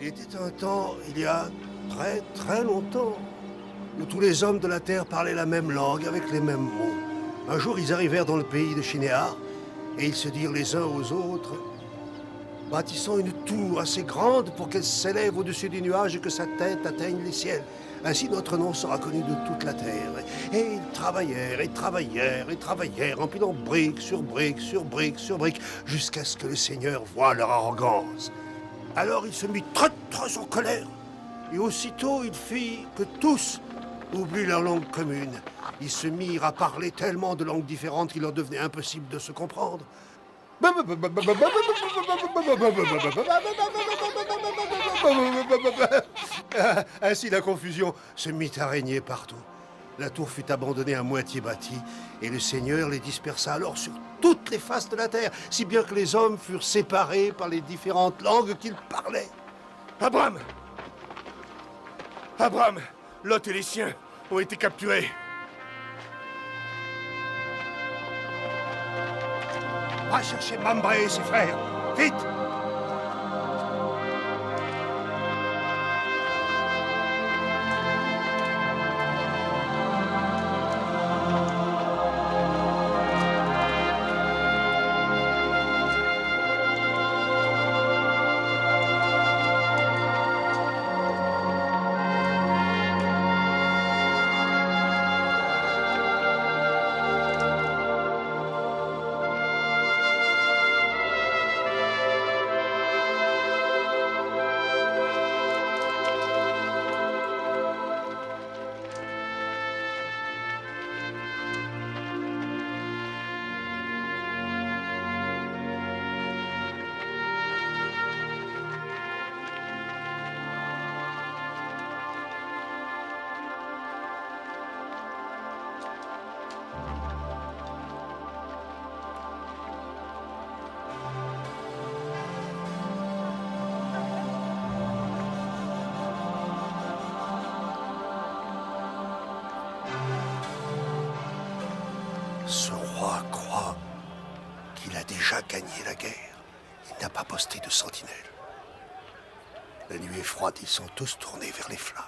Il était un temps, il y a très très longtemps, où tous les hommes de la Terre parlaient la même langue avec les mêmes mots. Un jour, ils arrivèrent dans le pays de Shinéar, et ils se dirent les uns aux autres, bâtissons une tour assez grande pour qu'elle s'élève au-dessus des nuages et que sa tête atteigne les ciels. Ainsi, notre nom sera connu de toute la terre. Et ils travaillèrent, et travaillèrent, et travaillèrent, empilant briques sur briques, sur briques, sur briques, jusqu'à ce que le Seigneur voie leur arrogance. Alors il se mit très, très en colère. Et aussitôt, il fit que tous oublient leur langue commune. Ils se mirent à parler tellement de langues différentes qu'il leur devenait impossible de se comprendre. Ainsi la confusion se mit à régner partout. La tour fut abandonnée à moitié bâtie, et le Seigneur les dispersa alors sur toutes les faces de la terre, si bien que les hommes furent séparés par les différentes langues qu'ils parlaient. Abraham, Lot et les siens ont été capturés. Va chercher Mambré et ses frères, vite! Ce roi croit qu'il a déjà gagné la guerre. Il n'a pas posté de sentinelle. La nuit est froide, ils sont tous tournés vers les flammes.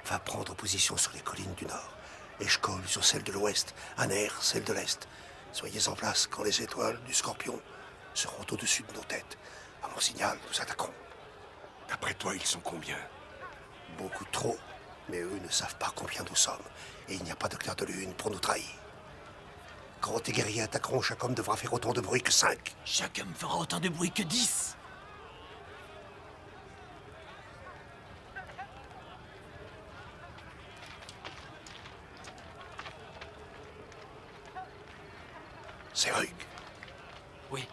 Va prendre position sur les collines du nord, Eshkol sur celle de l'ouest, Aner celle de l'est. Soyez en place quand les étoiles du Scorpion seront au-dessus de nos têtes. À mon signal, nous attaquerons. D'après toi, ils sont combien? Beaucoup trop, mais eux ne savent pas combien nous sommes. Et il n'y a pas de clair de lune pour nous trahir. Quand tes guerriers attaqueront, chaque homme devra faire autant de bruit que 5. Chaque homme fera autant de bruit que 10. C'est Hug. Oui.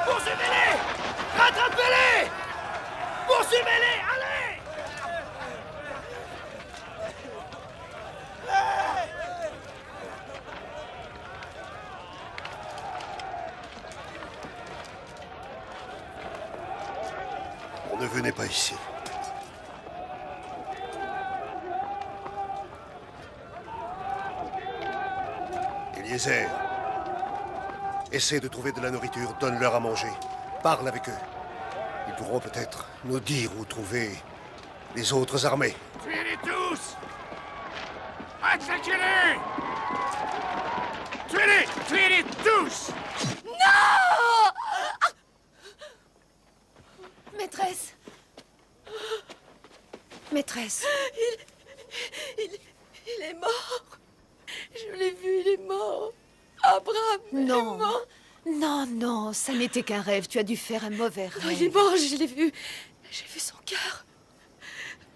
Poursuivez-les! Rattrapez-les! Poursuivez-les! Allez! On ne venait pas ici. Eliezer, essaie de trouver de la nourriture, donne-leur à manger. Parle avec eux. Ils pourront peut-être nous dire où trouver les autres armées. Tuez-les tous! Accélérez! Attaquez-les! Tuez-les! Tuez-les tous! Maîtresse. Maîtresse. Il est mort. Je l'ai vu, il est mort. Abraham est Non. mort. Non, non, ça n'était qu'un rêve. Tu as dû faire un mauvais rêve. Non, il est mort, je l'ai vu. J'ai vu son cœur.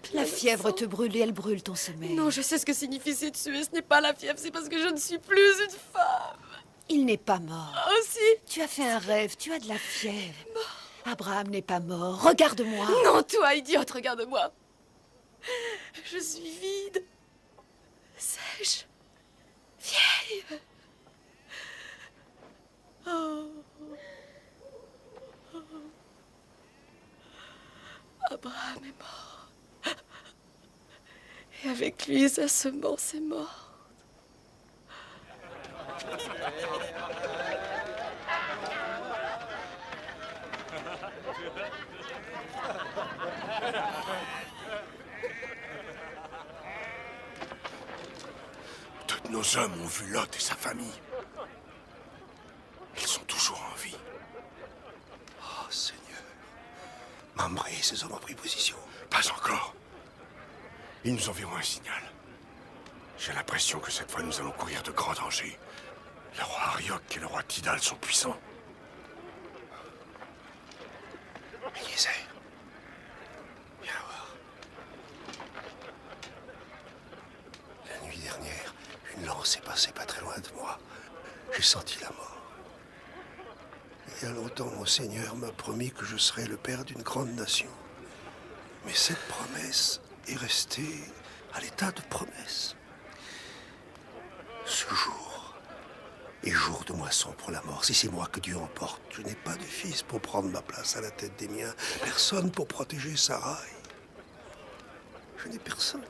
Plein La de fièvre sang. te brûle et elle brûle ton sommeil. Non, je sais ce que signifie c'est tuer. Ce n'est pas la fièvre, c'est parce que je ne suis plus une femme. Il n'est pas mort. Oh si. Tu as fait un rêve, tu as de la fièvre. Abraham n'est pas mort. Regarde-moi. Non, toi, idiote, regarde-moi. Je suis vide. Sèche. Vieille. Oh. Abraham est mort. Et avec lui, sa semence est morte. Tous nos hommes ont vu Lot et sa famille. Ils sont toujours en vie. Oh, Seigneur. Mamré et ses hommes ont pris position. Pas encore. Ils nous enverront un signal. J'ai l'impression que cette fois, nous allons courir de grands dangers. Le roi Ariok et le roi Tidal sont puissants. Eliezer. Viens voir. La nuit dernière, une lance est passée pas très loin de moi. J'ai senti la mort. Il y a longtemps, mon Seigneur m'a promis que je serais le père d'une grande nation. Mais cette promesse est restée à l'état de promesse. Ce jour est jour de moisson pour la mort. Si c'est moi que Dieu emporte, je n'ai pas de fils pour prendre ma place à la tête des miens. Personne pour protéger Sarai. Je n'ai personne.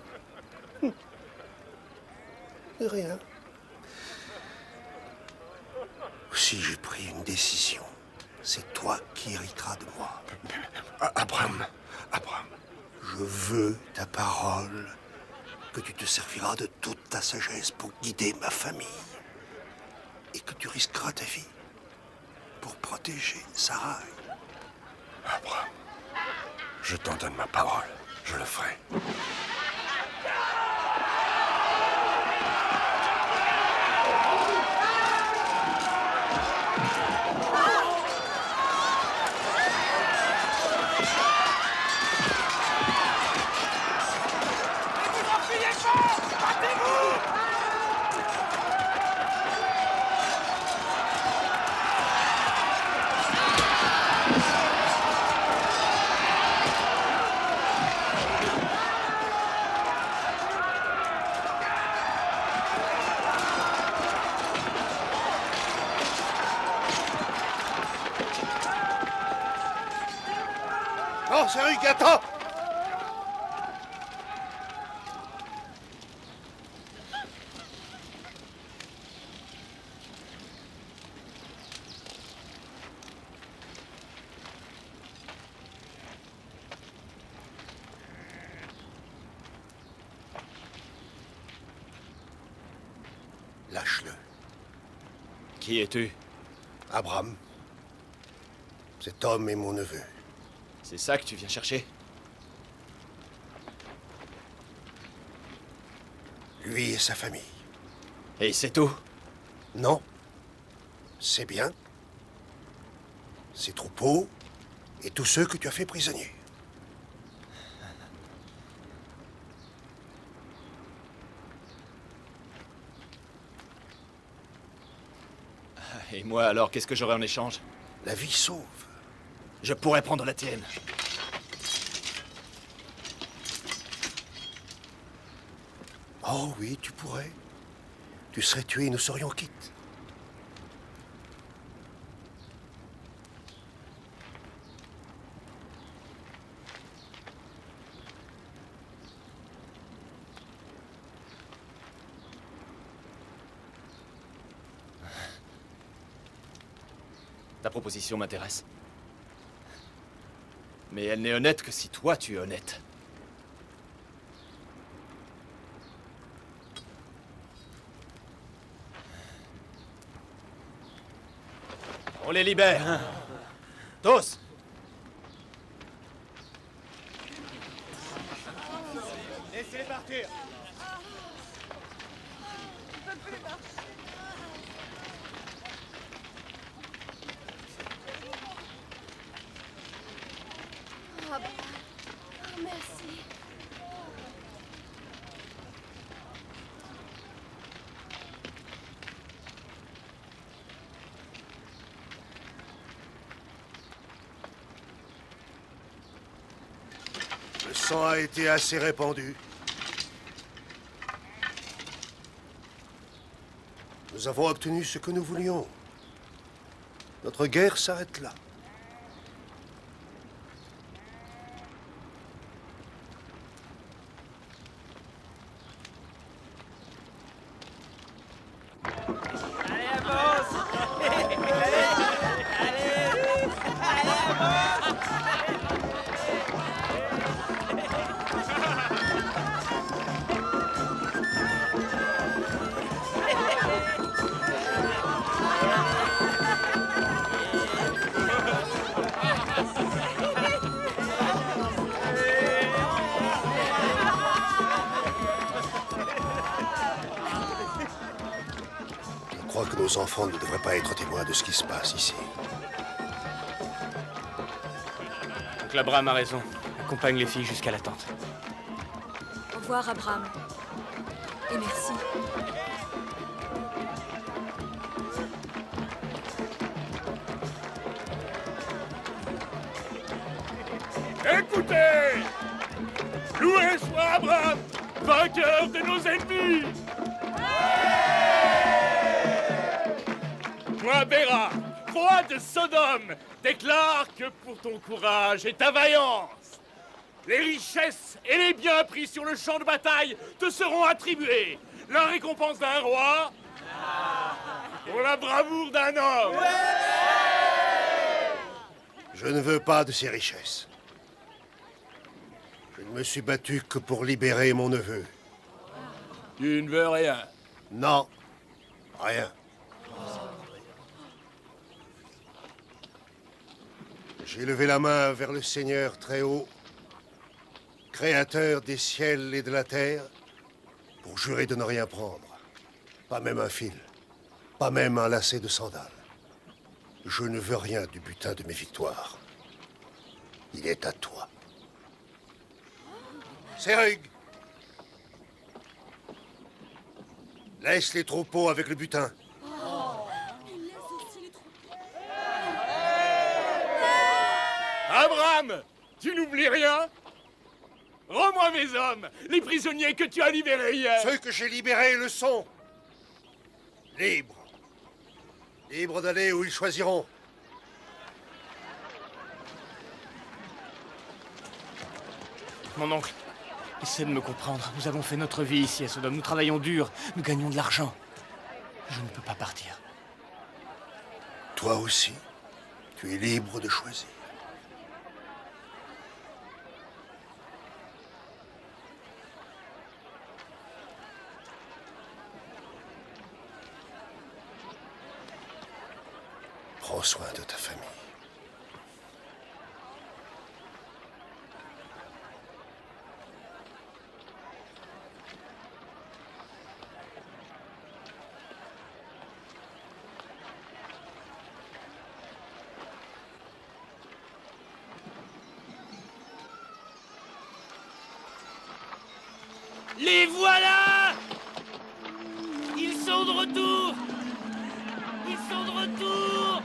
Rien. Si j'ai pris une décision, c'est toi qui hériteras de moi. Abraham. Je veux ta parole, que tu te serviras de toute ta sagesse pour guider ma famille et que tu risqueras ta vie pour protéger Sarai. Abraham, je t'en donne ma parole. Je le ferai. Non, c'est Rick, attends! Lâche-le. Qui es-tu? Abraham. Cet homme est mon neveu. C'est ça que tu viens chercher? Lui et sa famille. Et c'est tout? Non. C'est bien. Ses troupeaux et tous ceux que tu as fait prisonniers. Et moi alors, qu'est-ce que j'aurai en échange? La vie sauve. Je pourrais prendre la tienne. Oh oui, tu pourrais. Tu serais tué et nous serions quittes. Ta proposition m'intéresse. Mais elle n'est honnête que si toi tu es honnête. On les libère. Tous. Laissez-les partir. Ah, merci. Le sang a été assez répandu. Nous avons obtenu ce que nous voulions. Notre guerre s'arrête là. Je crois que nos enfants ne devraient pas être témoins de ce qui se passe ici. Donc Abraham a raison. Accompagne les filles jusqu'à la tente. Au revoir, Abraham. Et merci. Écoutez! Loué soit Abraham, vainqueur de nos ennemis! Moi, Béra, roi de Sodome, déclare que pour ton courage et ta vaillance, les richesses et les biens pris sur le champ de bataille te seront attribués. La récompense d'un roi pour la bravoure d'un homme. Je ne veux pas de ces richesses. Je ne me suis battu que pour libérer mon neveu. Tu ne veux rien. Non, rien. J'ai levé la main vers le Seigneur très haut, créateur des ciels et de la terre, pour jurer de ne rien prendre. Pas même un fil, pas même un lacet de sandales. Je ne veux rien du butin de mes victoires. Il est à toi. Serug! Laisse les troupeaux avec le butin. Abraham, tu n'oublies rien? Rends-moi mes hommes, les prisonniers que tu as libérés hier. Ceux que j'ai libérés le sont. Libres. Libres d'aller où ils choisiront. Mon oncle, essaie de me comprendre. Nous avons fait notre vie ici à Sodome. Nous travaillons dur. Nous gagnons de l'argent. Je ne peux pas partir. Toi aussi, tu es libre de choisir. Prends soin de ta famille. Les voilà! Ils sont de retour! Ils sont de retour!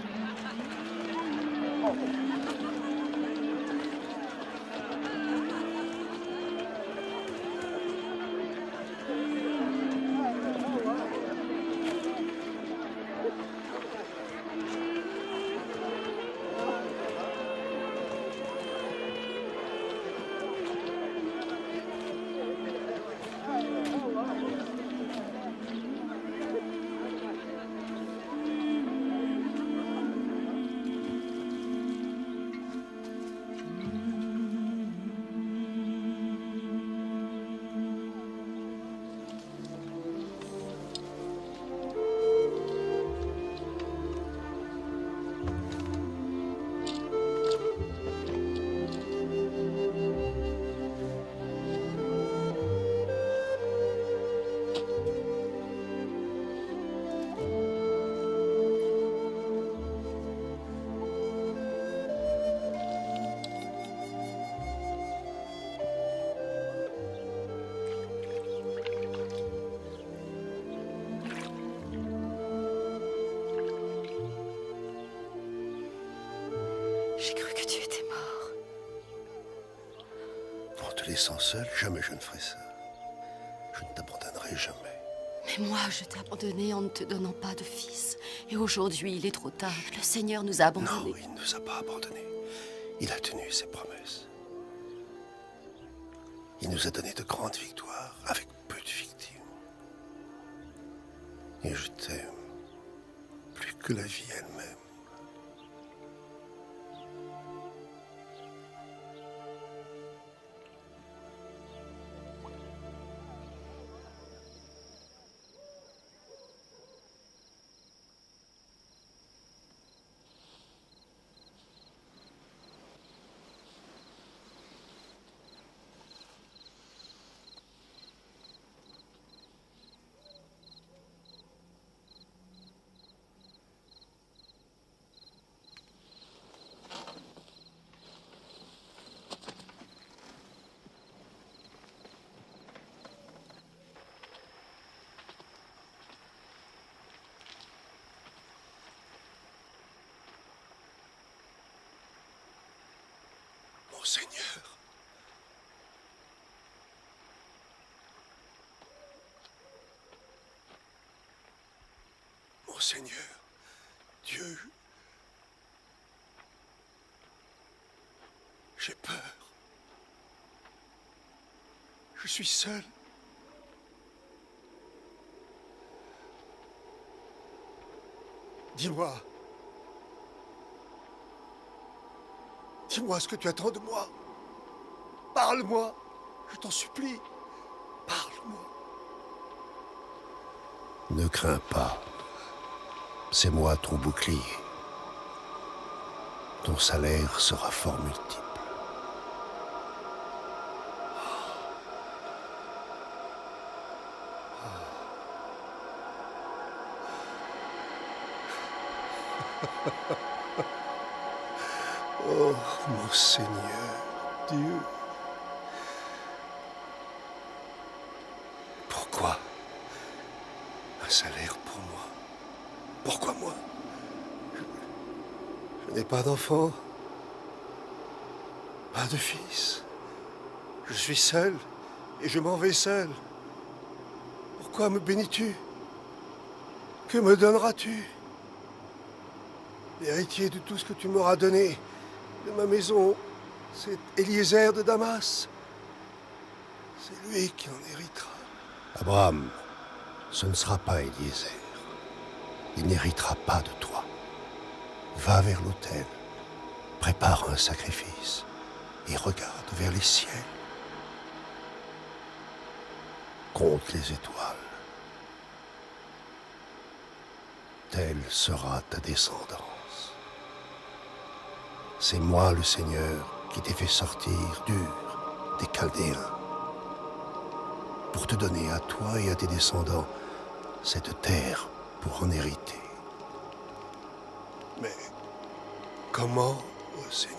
descends seul, jamais je ne ferai ça. Je ne t'abandonnerai jamais. Mais moi, je t'ai abandonné en ne te donnant pas de fils. Et aujourd'hui, il est trop tard. Le Seigneur nous a abandonnés. Non, il ne nous a pas abandonnés. Il a tenu ses promesses. Il nous a donné de grandes victoires avec peu de victimes. Et je t'aime plus que la vie elle-même. Mon Seigneur, mon Seigneur, Dieu, j'ai peur. Je suis seul. Dis-moi. Dis-moi ce que tu attends de moi. Parle-moi. Je t'en supplie. Parle-moi. Ne crains pas. C'est moi ton bouclier. Ton salaire sera fort multiple. Oh, mon Seigneur, Dieu. Pourquoi un salaire pour moi? Pourquoi moi? Je n'ai pas d'enfant, pas de fils. Je suis seul et je m'en vais seul. Pourquoi me bénis-tu? Que me donneras-tu? L'héritier de tout ce que tu m'auras donné, de ma maison, c'est Eliezer de Damas. C'est lui qui en héritera. Abraham, ce ne sera pas Eliezer. Il n'héritera pas de toi. Va vers l'autel, prépare un sacrifice et regarde vers les ciels. Compte les étoiles. Telle sera ta descendance. C'est moi le Seigneur qui t'ai fait sortir d'Ur, des Chaldéens, pour te donner à toi et à tes descendants cette terre pour en hériter. Mais comment, ô Seigneur,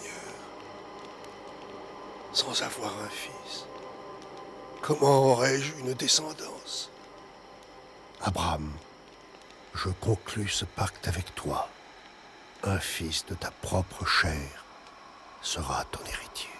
sans avoir un fils, comment aurais-je une descendance? Abraham, je conclus ce pacte avec toi. Un fils de ta propre chair sera ton héritier.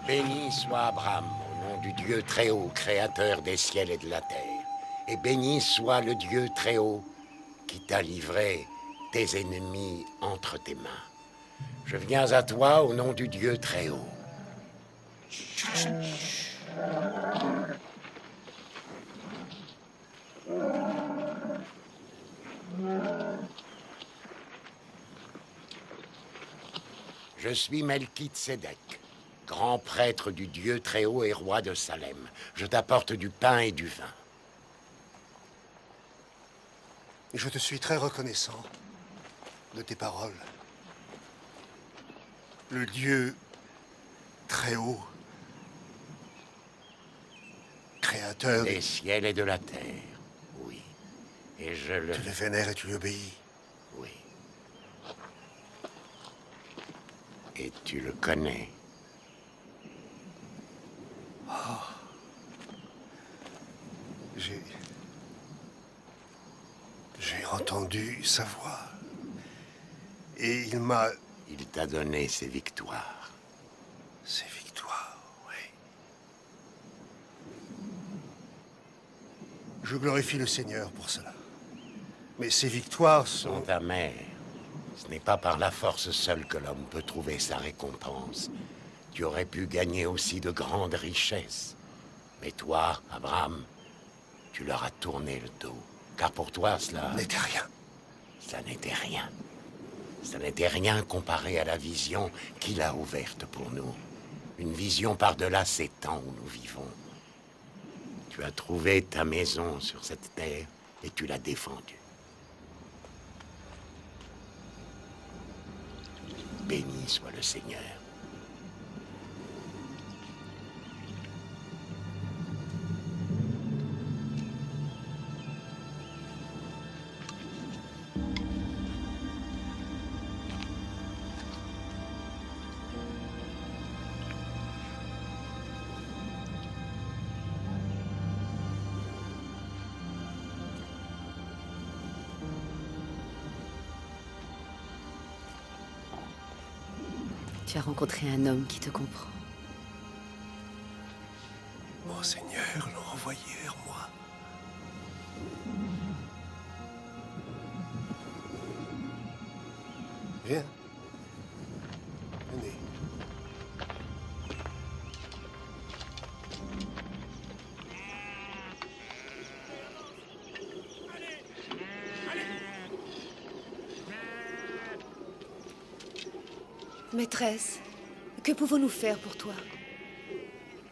Béni soit Abraham, au nom du Dieu Très-Haut, créateur des ciels et de la terre. Et béni soit le Dieu Très-Haut qui t'a livré tes ennemis entre tes mains. Je viens à toi au nom du Dieu très haut. Je suis Melchitsédek, grand prêtre du Dieu très haut et roi de Salem. Je t'apporte du pain et du vin. Je te suis très reconnaissant de tes paroles. Le Dieu très haut, créateur Des ciels et de la terre, oui. Et je le... tu le vénères et tu lui obéis. Oui. Et tu le connais. J'ai entendu sa voix. Et il m'a... Il t'a donné ses victoires. Ses victoires, oui. Je glorifie le Seigneur pour cela. Mais ces victoires sont... Sont amères. Ce n'est pas par la force seule que l'homme peut trouver sa récompense. Tu aurais pu gagner aussi de grandes richesses. Mais toi, Abraham, tu leur as tourné le dos. Car pour toi, cela... n'était rien. Ça n'était rien. Ça n'était rien comparé à la vision qu'il a ouverte pour nous. Une vision par-delà ces temps où nous vivons. Tu as trouvé ta maison sur cette terre et tu l'as défendue. Béni soit le Seigneur. Tu as rencontré un homme qui te comprend. Mon Seigneur l'a envoyé vers moi. Viens. Venez. Maîtresse, que pouvons-nous faire pour toi?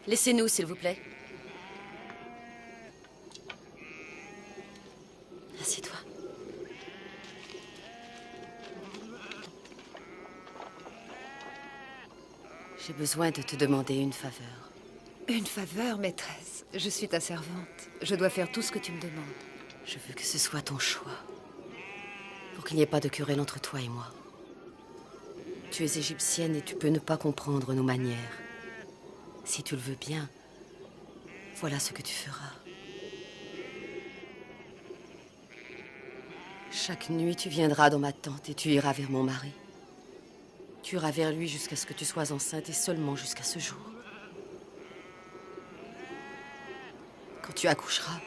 Laissez-nous, s'il vous plaît. Assieds-toi. J'ai besoin de te demander une faveur. Une faveur, maîtresse. Je suis ta servante. Je dois faire tout ce que tu me demandes. Je veux que ce soit ton choix. Pour qu'il n'y ait pas de querelle entre toi et moi. Tu es égyptienne et tu peux ne pas comprendre nos manières. Si tu le veux bien, voilà ce que tu feras. Chaque nuit, tu viendras dans ma tente et tu iras vers mon mari. Tu iras vers lui jusqu'à ce que tu sois enceinte et seulement jusqu'à ce jour. Quand tu accoucheras,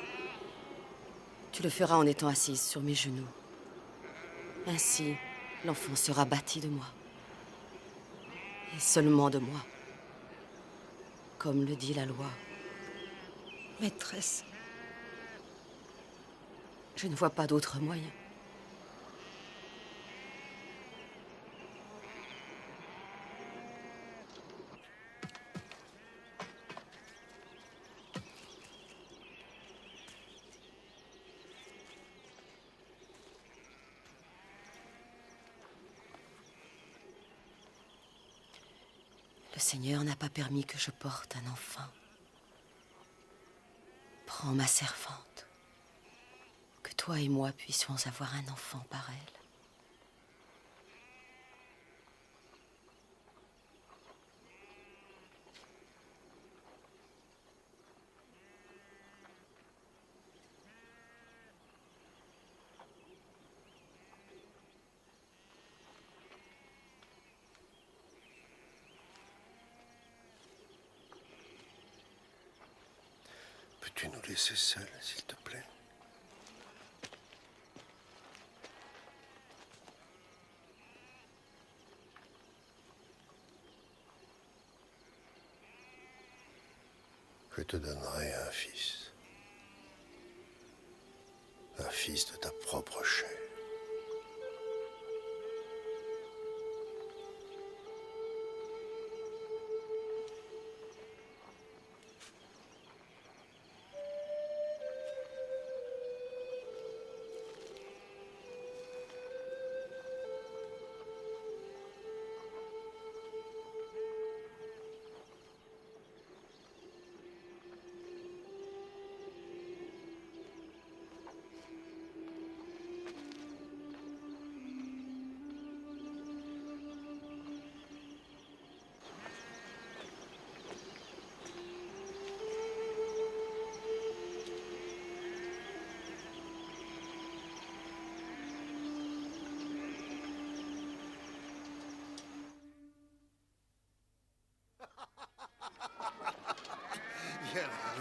tu le feras en étant assise sur mes genoux. Ainsi, l'enfant sera bâti de moi. Et seulement de moi. Comme le dit la loi. Maîtresse, Je ne vois pas d'autre moyen. Le Seigneur n'a pas permis que je porte un enfant. Prends ma servante. Que toi et moi puissions avoir un enfant par elle. Peux-tu nous laisser seuls, s'il te plaît? te donnerai un fils. Un fils de ta propre chair.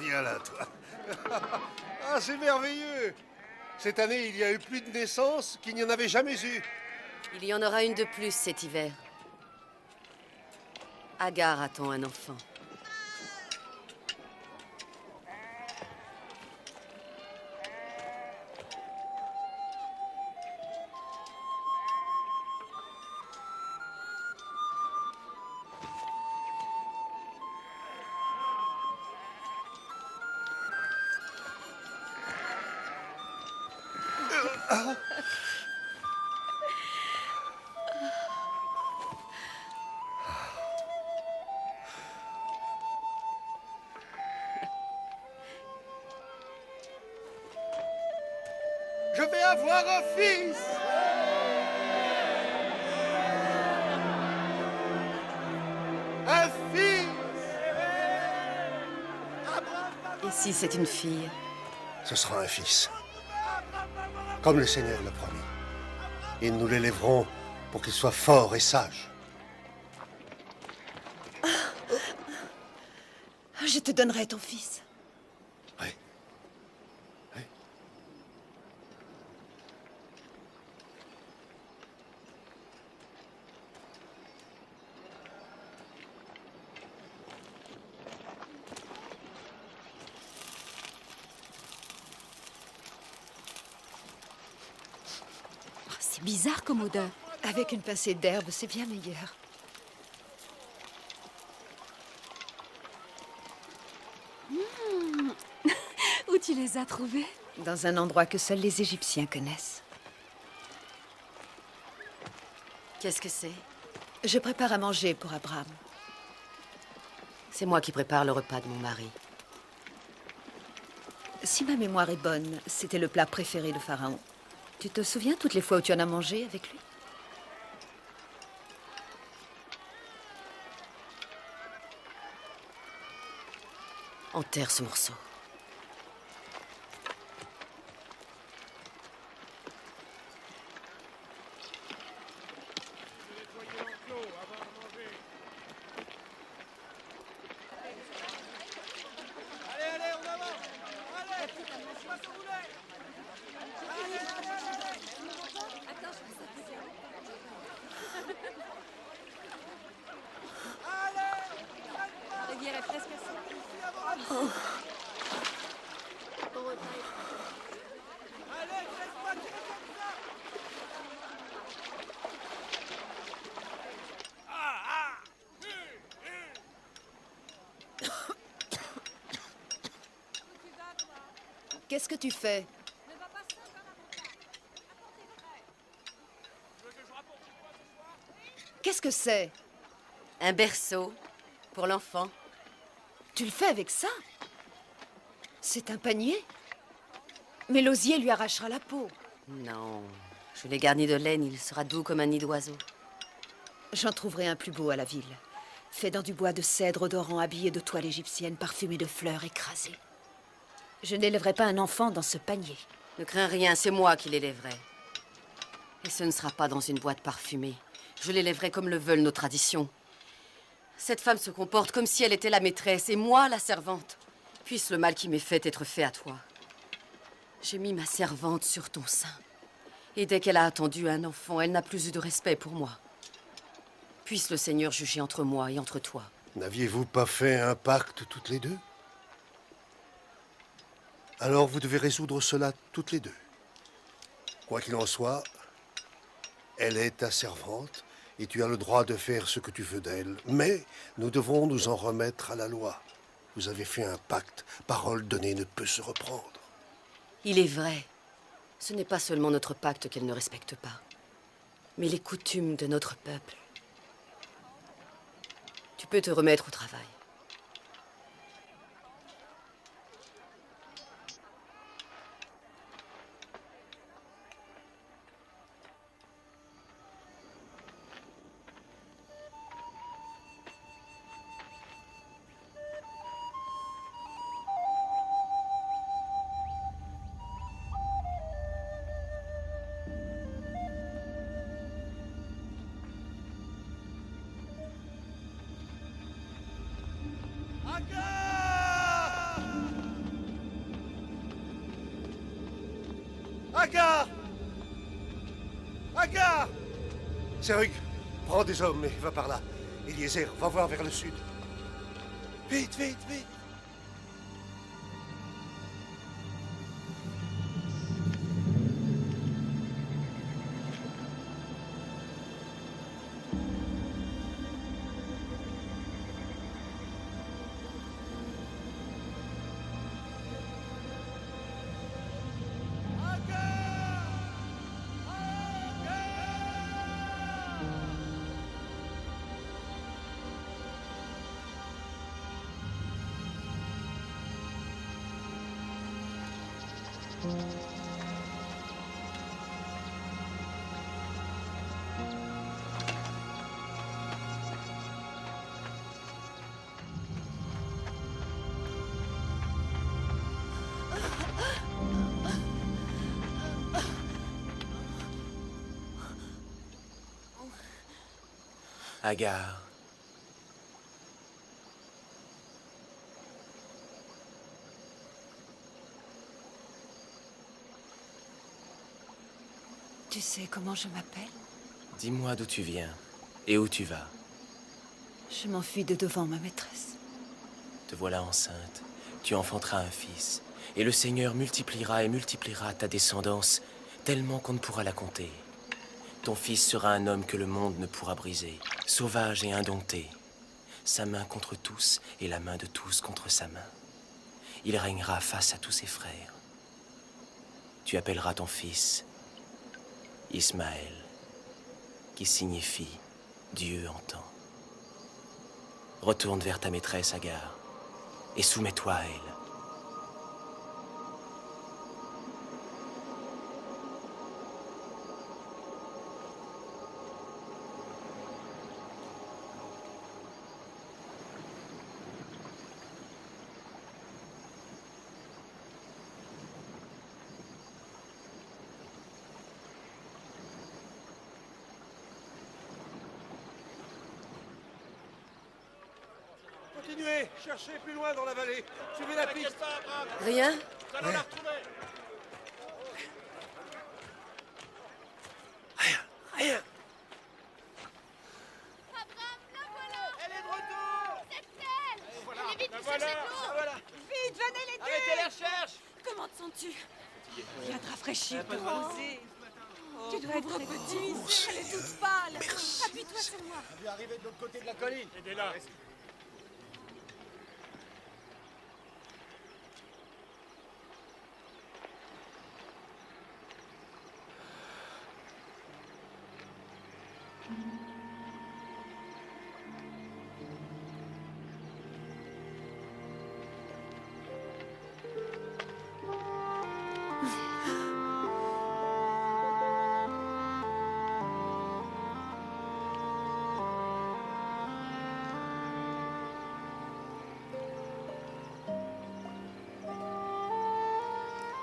Viens là, toi. Ah, c'est merveilleux. Cette année, il y a eu plus de naissances qu'il n'y en avait jamais eu. Il y en aura une de plus cet hiver. Agar attend un enfant. Je vais avoir un fils. Un fils. Et si c'est une fille? Ce sera un fils. Comme le Seigneur l'a promis. Et nous l'élèverons pour qu'il soit fort et sage. Je te donnerai ton fils. Oui. Oui. C'est bizarre comme odeur. Avec une pincée d'herbe, c'est bien meilleur. Où tu les as trouvés? Dans un endroit que seuls les Égyptiens connaissent. Qu'est-ce que c'est? Je prépare à manger pour Abraham. C'est moi qui prépare le repas de mon mari. Si ma mémoire est bonne, c'était le plat préféré de Pharaon. Tu te souviens toutes les fois où tu en as mangé avec lui? Enterre ce morceau. Qu'est-ce que tu fais? Qu'est-ce que c'est? Un berceau pour l'enfant. Tu le fais avec ça? C'est un panier? Mais l'osier lui arrachera la peau. Non, je l'ai garni de laine, il sera doux comme un nid d'oiseau. J'en trouverai un plus beau à la ville. Fait dans du bois de cèdre odorant, habillé de toile égyptienne, parfumé de fleurs écrasées. Je n'élèverai pas un enfant dans ce panier. Ne crains rien, c'est moi qui l'élèverai. Et ce ne sera pas dans une boîte parfumée. Je l'élèverai comme le veulent nos traditions. Cette femme se comporte comme si elle était la maîtresse et moi la servante. Puisse le mal qui m'est fait être fait à toi. J'ai mis ma servante sur ton sein. Et dès qu'elle a attendu un enfant, elle n'a plus eu de respect pour moi. Puisse le Seigneur juger entre moi et entre toi. N'aviez-vous pas fait un pacte toutes les deux? Alors vous devez résoudre cela toutes les deux. Quoi qu'il en soit, elle est ta servante et tu as le droit de faire ce que tu veux d'elle. Mais nous devons nous en remettre à la loi. Vous avez fait un pacte. Parole donnée ne peut se reprendre. Il est vrai. Ce n'est pas seulement notre pacte qu'elle ne respecte pas, mais les coutumes de notre peuple. Tu peux te remettre au travail. Agar! Agar! Serug, prends des hommes et va par là. Eliezer, va voir vers le sud. Vite, vite, vite! Agar. Tu sais comment je m'appelle? Dis-moi d'où tu viens et où tu vas. Je m'enfuis de devant ma maîtresse. Te voilà enceinte. Tu enfanteras un fils. Et le Seigneur multipliera et multipliera ta descendance tellement qu'on ne pourra la compter. Ton fils sera un homme que le monde ne pourra briser, sauvage et indompté. Sa main contre tous et la main de tous contre sa main. Il régnera face à tous ses frères. Tu appelleras ton fils Ismaël, qui signifie Dieu entend. Retourne vers ta maîtresse Agar et soumets-toi à elle. Continuez, cherchez plus loin dans la vallée. Suivez la piste. Rien? Rien. Abraham, la voilà! Elle est de retour! C'est elle! Allez vite, cherchez de l'eau! Vite, venez les deux! Arrêtez les recherches! Comment te sens-tu? Viens te rafraîchir, te reposer. Tu dois être petit. Elle est toute pâle. Appuie-toi sur moi. On vient arriver de l'autre côté de la colline. Aidez-la.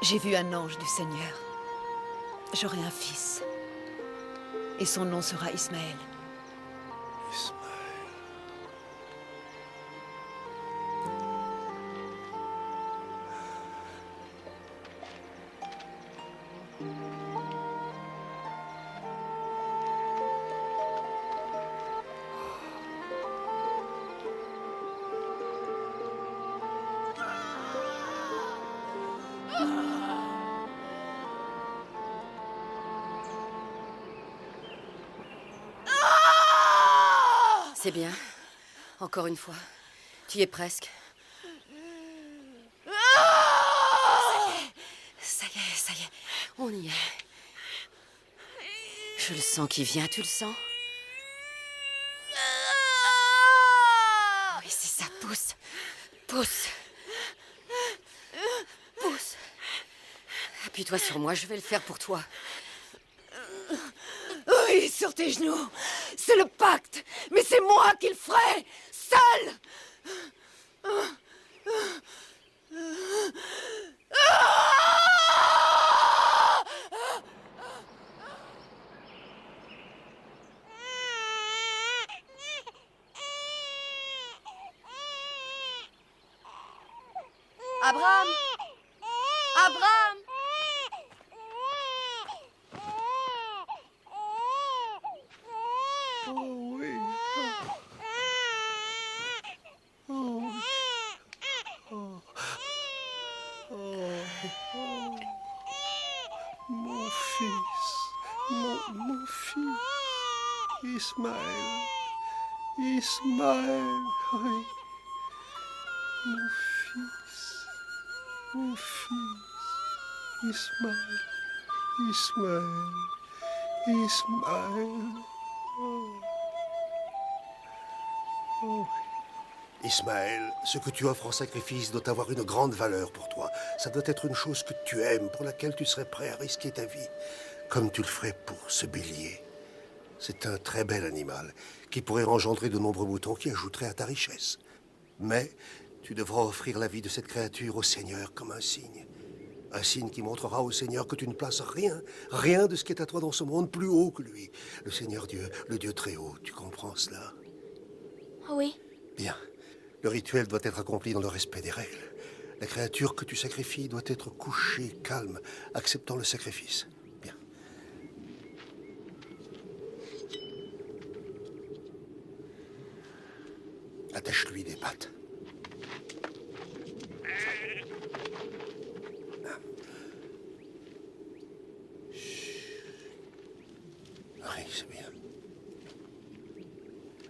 J'ai vu un ange du Seigneur. J'aurai un fils. Et son nom sera Ismaël. C'est bien. Encore une fois. Tu y es presque. Ça y est. On y est. Je le sens qui vient, tu le sens? Oui, c'est ça, pousse. Pousse. Appuie-toi sur moi, je vais le faire pour toi. Oui, sur tes genoux. C'est le pacte. Mais c'est moi qui le ferai. Seul. Abraham! Abraham! Oh oui. Mon fils, mon fils, Ismaël, oui. Mon fils, Ismaël. Oh. Ismaël, ce que tu offres en sacrifice doit avoir une grande valeur pour toi. Ça doit être une chose que tu aimes, pour laquelle tu serais prêt à risquer ta vie, comme tu le ferais pour ce bélier. C'est un très bel animal, qui pourrait engendrer de nombreux moutons qui ajouteraient à ta richesse. Mais tu devras offrir la vie de cette créature au Seigneur comme un signe. Un signe qui montrera au Seigneur que tu ne places rien de ce qui est à toi dans ce monde plus haut que lui. Le Seigneur Dieu, le Dieu très haut, tu comprends cela? Oui. Bien. Le rituel doit être accompli dans le respect des règles. La créature que tu sacrifies doit être couchée, calme, acceptant le sacrifice. Bien. Attache-lui des pattes. Oui, c'est bien.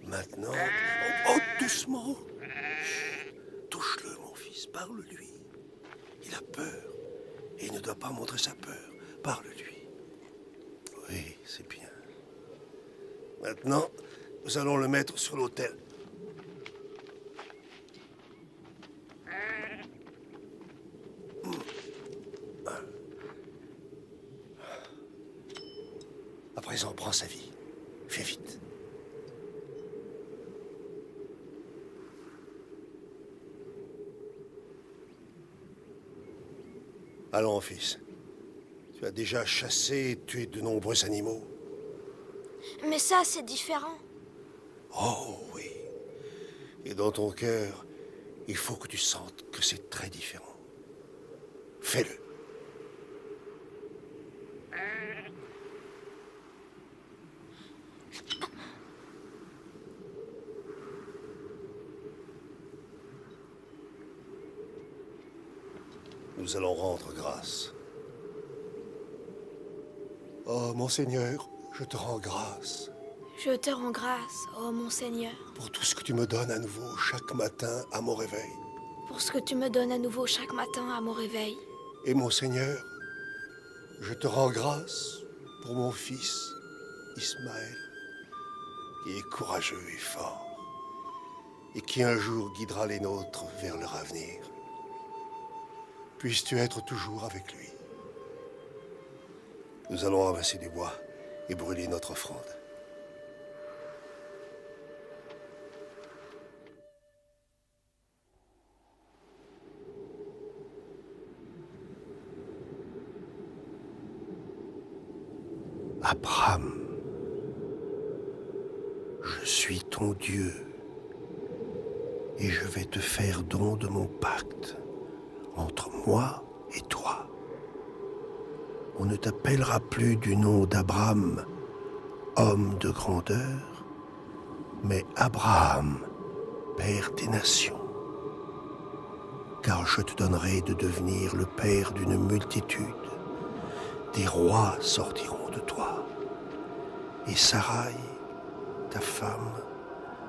Maintenant... Oh, doucement! Touche-le, mon fils, parle-lui. Il a peur, et il ne doit pas montrer sa peur. Parle-lui. Oui, c'est bien. Maintenant, nous allons le mettre sur l'autel. À présent, prends sa vie. Fais vite. Allons, fils. Tu as déjà chassé et tué de nombreux animaux. Mais ça, c'est différent. Oh oui. Et dans ton cœur, il faut que tu sentes que c'est très différent. Fais-le. Nous allons rendre grâce. Oh, mon Seigneur, je te rends grâce Je te rends grâce, ô mon Seigneur, pour tout ce que tu me donnes à nouveau chaque matin à mon réveil. pour ce que tu me donnes à nouveau chaque matin à mon réveil. Et mon Seigneur, je te rends grâce pour mon fils, Ismaël, qui est courageux et fort, et qui un jour guidera les nôtres vers leur avenir. Puisses-tu être toujours avec lui. Nous allons ramasser du bois et brûler notre offrande. Abraham, je suis ton Dieu et je vais te faire don de mon pacte entre moi et toi. On ne t'appellera plus du nom d'Abraham, homme de grandeur, mais Abraham, père des nations. Car je te donnerai de devenir le père d'une multitude. Des rois sortiront de toi. Et Sarai, ta femme,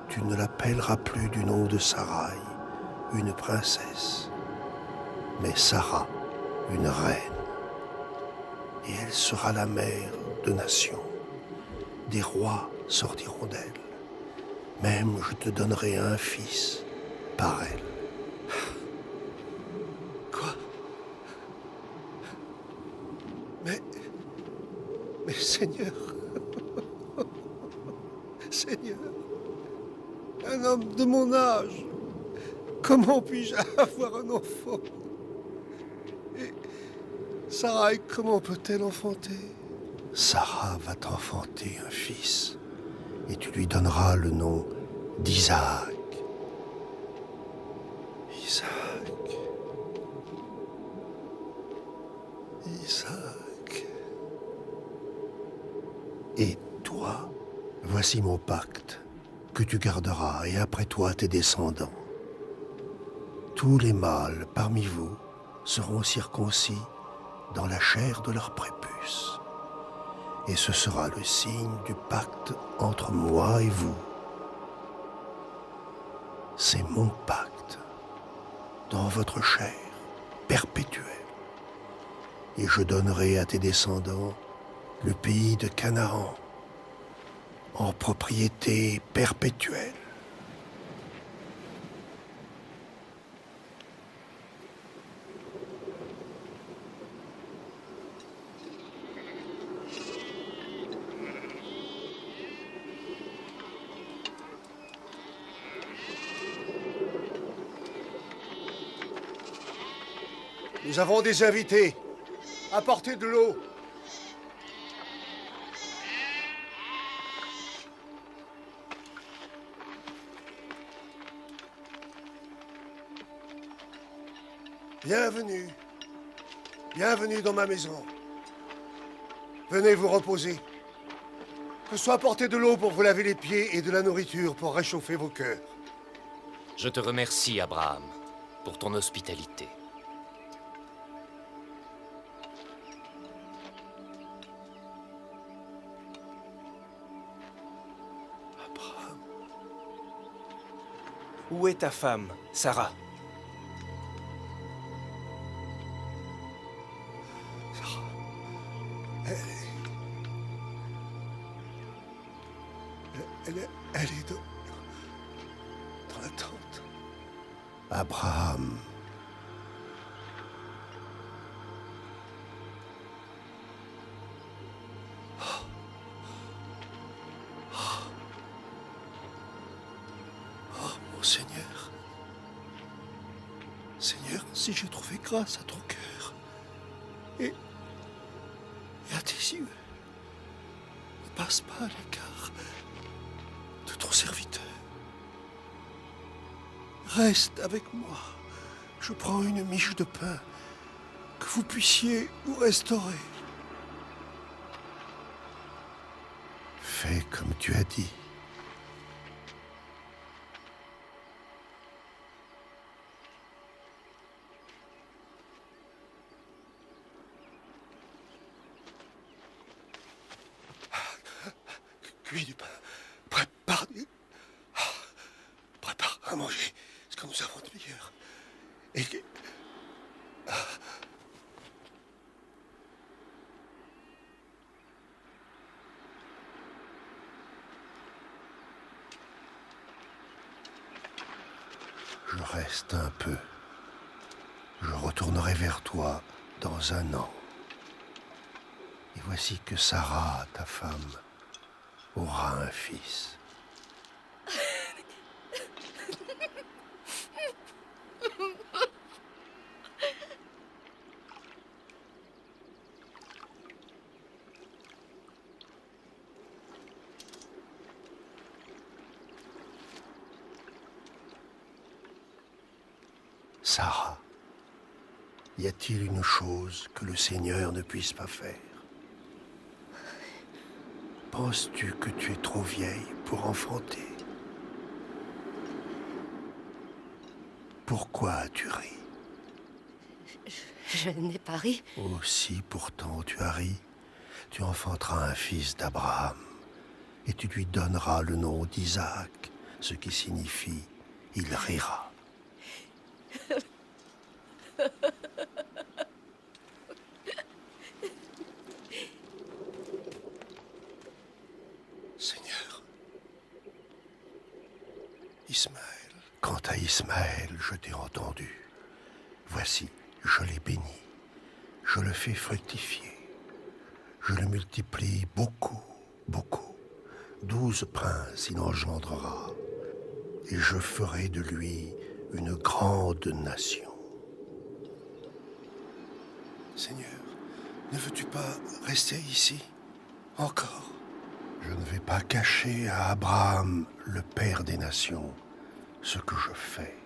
tu ne l'appelleras plus du nom de Sarai, une princesse, mais Sarah, une reine. Et elle sera la mère de nations. Des rois sortiront d'elle. Même je te donnerai un fils par elle. Quoi? Mais Seigneur, Seigneur, un homme de mon âge, comment puis-je avoir un enfant? Et Sarai, comment peut-elle enfanter? Sarah va t'enfanter un fils, et tu lui donneras le nom d'Isaac. Isaac. Isaac. Et toi, voici mon pacte que tu garderas, et après toi tes descendants. Tous les mâles parmi vous seront circoncis dans la chair de leur prépuce. Et ce sera le signe du pacte entre moi et vous. C'est mon pacte dans votre chair perpétuelle. Et je donnerai à tes descendants le pays de Canaan en propriété perpétuelle. Nous avons des invités. Apportez de l'eau. Bienvenue. Bienvenue dans ma maison. Venez vous reposer. Que soit apporté de l'eau pour vous laver les pieds et de la nourriture pour réchauffer vos cœurs. Je te remercie, Abraham, pour ton hospitalité. Abraham. Où est ta femme, Sarah? Elle est dans la tente. Abraham. Oh, mon Seigneur. Seigneur, si j'ai trouvé grâce à ton cœur et à tes yeux, ne passe pas à l'écart de ton serviteur. Reste avec moi. Je prends une miche de pain, que vous puissiez vous restaurer. Fais comme tu as dit. Cuis du pain. Prépare à manger ce que nous avons de meilleur. Et que... Je reste un peu. Je retournerai vers toi dans un an. Et voici que Sarah, ta femme, aura un fils. Sarah, y a-t-il une chose que le Seigneur ne puisse pas faire? Penses-tu que tu es trop vieille pour enfanter? Pourquoi as-tu ri? Je n'ai pas ri. Oh, si pourtant tu as ri. Tu enfanteras un fils d'Abraham, et tu lui donneras le nom d'Isaac, ce qui signifie « il rira ». Seigneur, Ismaël. Quant à Ismaël, je t'ai entendu. Voici, je l'ai béni. Je le fais fructifier. Je le multiplie beaucoup, beaucoup. 12 princes il engendrera. Et je ferai de lui une grande nation. Seigneur, ne veux-tu pas rester ici encore? Je ne vais pas cacher à Abraham, le père des nations, ce que je fais.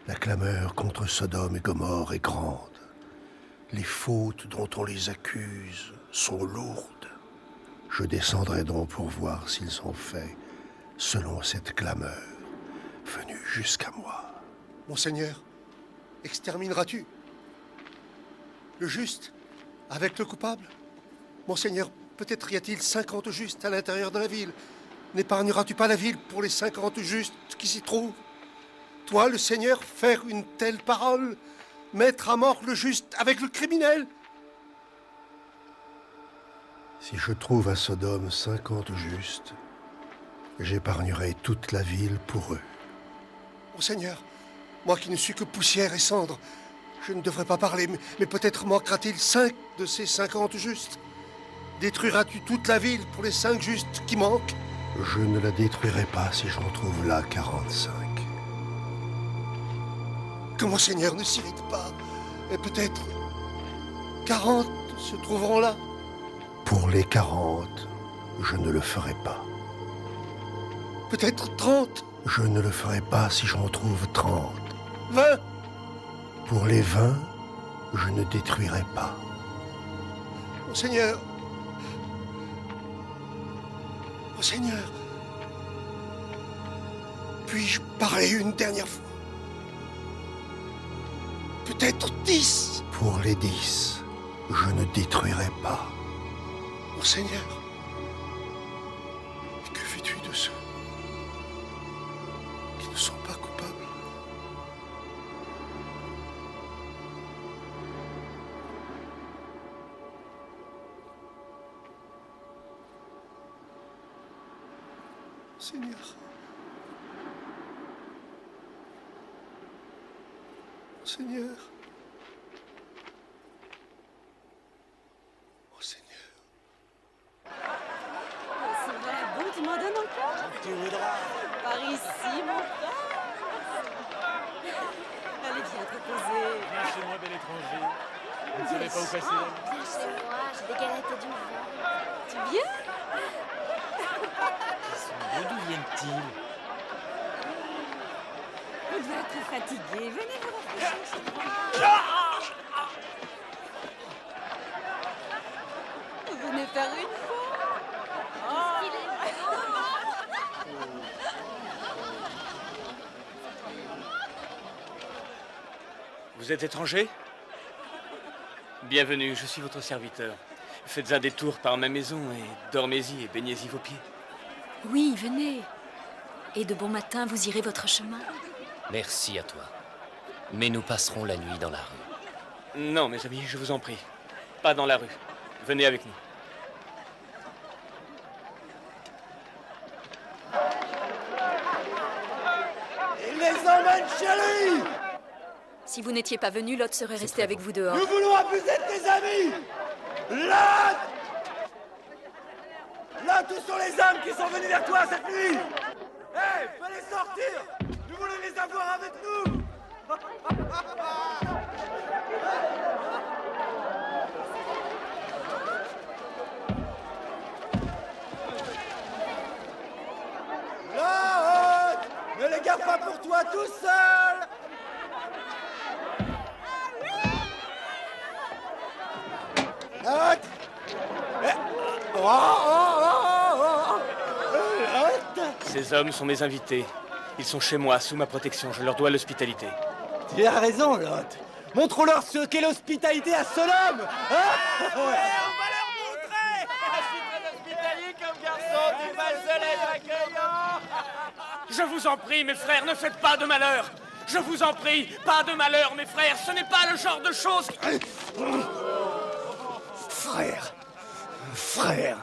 La clameur contre Sodome et Gomorrhe est grande. Les fautes dont on les accuse sont lourdes. Je descendrai donc pour voir s'ils ont fait selon cette clameur venue jusqu'à moi. Mon Seigneur, extermineras-tu le juste avec le coupable? Mon Seigneur, peut-être y a-t-il 50 justes à l'intérieur de la ville. N'épargneras-tu pas la ville pour les 50 justes qui s'y trouvent? Toi, le Seigneur, faire une telle parole, mettre à mort le juste avec le criminel? Si je trouve à Sodome 50 justes, j'épargnerai toute la ville pour eux. Mon Seigneur, moi qui ne suis que poussière et cendre, je ne devrais pas parler, mais peut-être manquera-t-il 5 de ces 50 justes. Détruiras-tu toute la ville pour les 5 justes qui manquent? Je ne la détruirai pas si j'en trouve là 45. Que mon Seigneur ne s'irrite pas, et peut-être 40 se trouveront là. Pour les 40, je ne le ferai pas. Peut-être 30. Je ne le ferai pas si j'en trouve 30. 20. Pour les 20, je ne détruirai pas. Mon Seigneur, mon Seigneur, puis-je parler une dernière fois? Peut-être 10. Pour les 10, je ne détruirai pas. Mon Seigneur, et que fais-tu de ceux qui ne sont pas coupables? Seigneur, Seigneur, oh Seigneur. C'est vrai, bon, tu m'en donnes encore? Tu voudras. Par ici, mon frère. Allez, viens te poser. Viens chez moi, bel étranger. Vous ne savez pas où passer la nuit? Viens chez moi, j'ai des galettes et du vin. Tu viens? D'où viennent-ils? Vous devez être fatigué. Venez vous rafraîchir. Vous venez faire une Vous êtes étranger? Bienvenue, je suis votre serviteur. Faites un détour par ma maison et dormez-y et baignez-y vos pieds. Oui, venez. Et de bon matin, vous irez votre chemin. Merci à toi. Mais nous passerons la nuit dans la rue. Non, mes amis, je vous en prie. Pas dans la rue. Venez avec nous. Il les emmène chez lui! Si vous n'étiez pas venu, Lot serait resté avec vous dehors. Nous voulons abuser de tes amis! Là! Là, tous sont les âmes qui sont venus vers toi cette nuit! Hé, fallait sortir! Nous voulons les avoir avec nous! Là, ne les garde pas pour toi tout seul! Lot! Ces hommes sont mes invités. Ils sont chez moi, sous ma protection. Je leur dois l'hospitalité. Tu as raison, Lot. Montre-leur ce qu'est l'hospitalité à Sodome. Hein? On va leur montrer! Je suis très hospitalier comme garçon, tu vas le soleil accueillant! Je vous en prie, mes frères, ne faites pas de malheur. Je vous en prie, pas de malheur, mes frères. Ce n'est pas le genre de choses... Frère,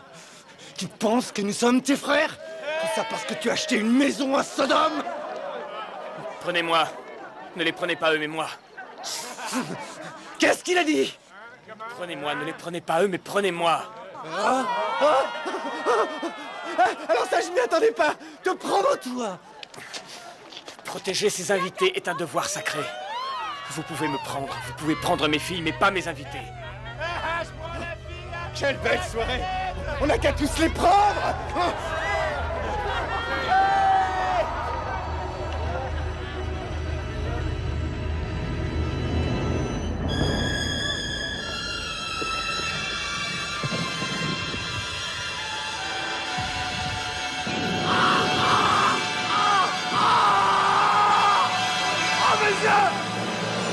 tu penses que nous sommes tes frères? Tout ça parce que tu as acheté une maison à Sodome? Prenez-moi. Ne les prenez pas eux, mais moi. Qu'est-ce qu'il a dit? Prenez-moi, ne les prenez pas eux, mais prenez-moi. Alors ça, je m'y attendais pas. Te prendre, toi. Protéger ses invités est un devoir sacré. Vous pouvez me prendre, vous pouvez prendre mes filles, mais pas mes invités. Quelle belle soirée. On n'a qu'à tous les prendre.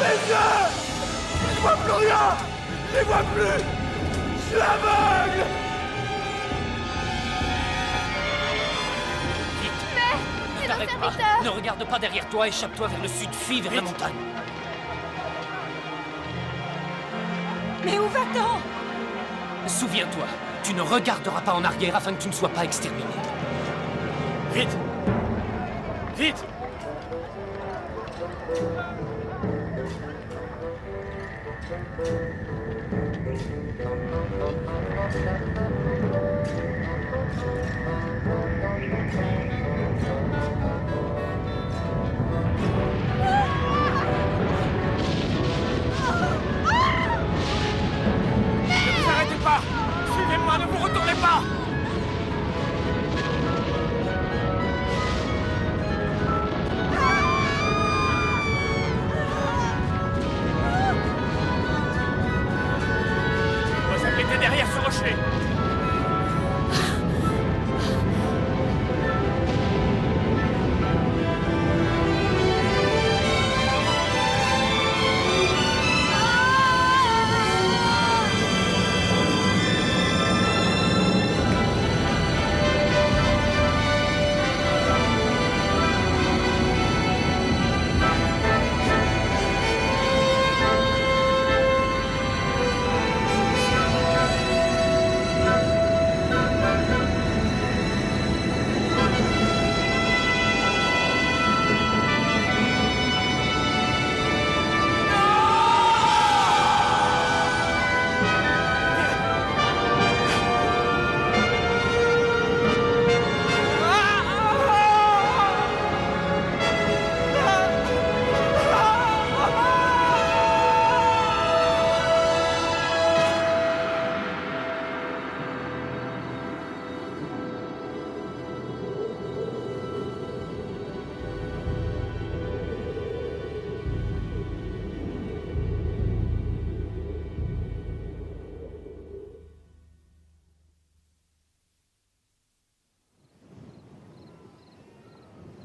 Mes yeux! Je vois plus rien! Je les vois plus! Je suis aveugle! Mais Ne t'arrête pas! Ne regarde pas derrière toi, échappe-toi vers le sud, fuis vers la montagne. Mais où va-t-on? Souviens-toi, tu ne regarderas pas en arrière afin que tu ne sois pas exterminé. Vite! Vite! Ne vous arrêtez pas! Suivez-moi, ne vous retournez pas! Vous abritez derrière ce rocher!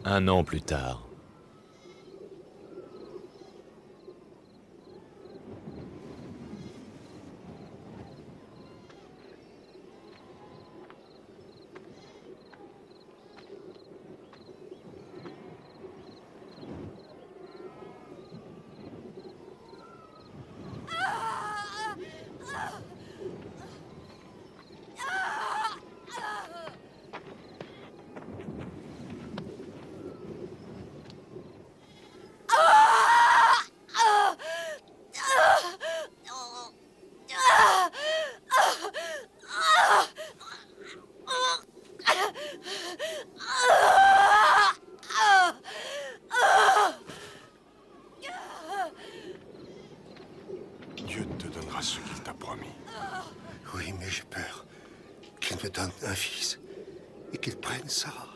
Un an plus tard. Dieu te donnera ce qu'il t'a promis. Oui, mais j'ai peur qu'il me donne un fils et qu'il prenne Sarah.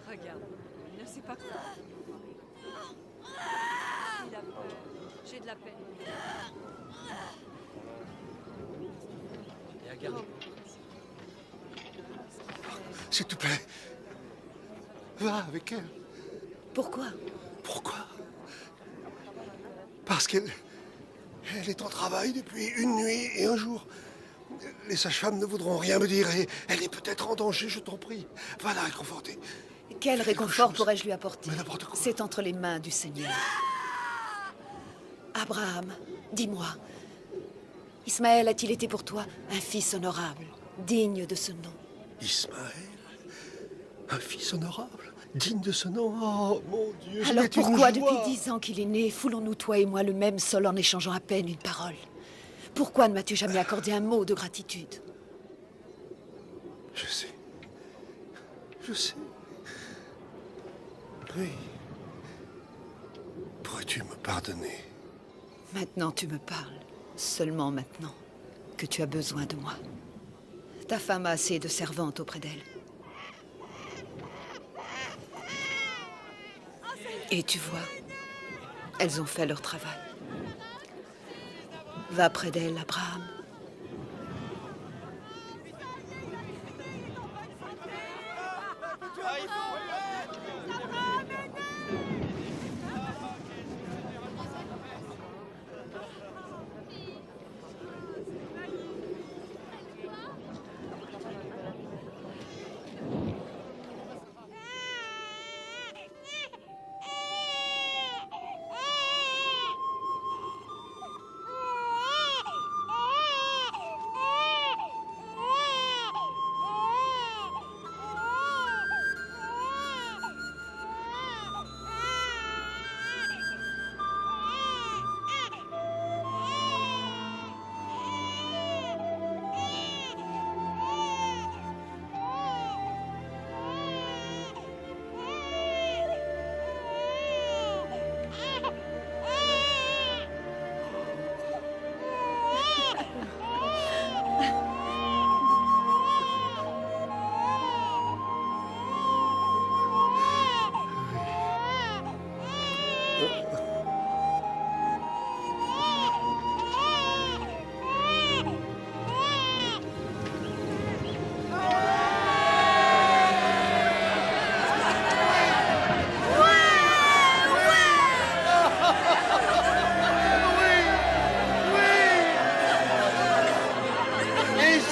Regarde, il ne sait pas quoi. Il a peur. J'ai de la peine. Et à garder. S'il te plaît, va avec elle. Pourquoi? Pourquoi? Parce qu'elle Elle est en travail depuis une nuit et un jour. Les sages-femmes ne voudront rien me dire et elle est peut-être en danger, je t'en prie. Va la réconforter. Quel réconfort pourrais-je lui apporter? Mais n'importe quoi. C'est entre les mains du Seigneur. Abraham, dis-moi, Ismaël a-t-il été pour toi un fils honorable, digne de ce nom? Ismaël? Un fils honorable? Digne de ce nom? Oh, mon Dieu, Alors c'est une pourquoi, joie. depuis 10 ans qu'il est né, foulons-nous, toi et moi, le même sol en échangeant à peine une parole? Pourquoi ne m'as-tu jamais accordé un mot de gratitude? Je sais. Je sais. Oui. Pourrais-tu me pardonner? Maintenant tu me parles, seulement maintenant, que tu as besoin de moi. Ta femme a assez de servantes auprès d'elle. Et tu vois, elles ont fait leur travail. Va près d'elle, Abraham.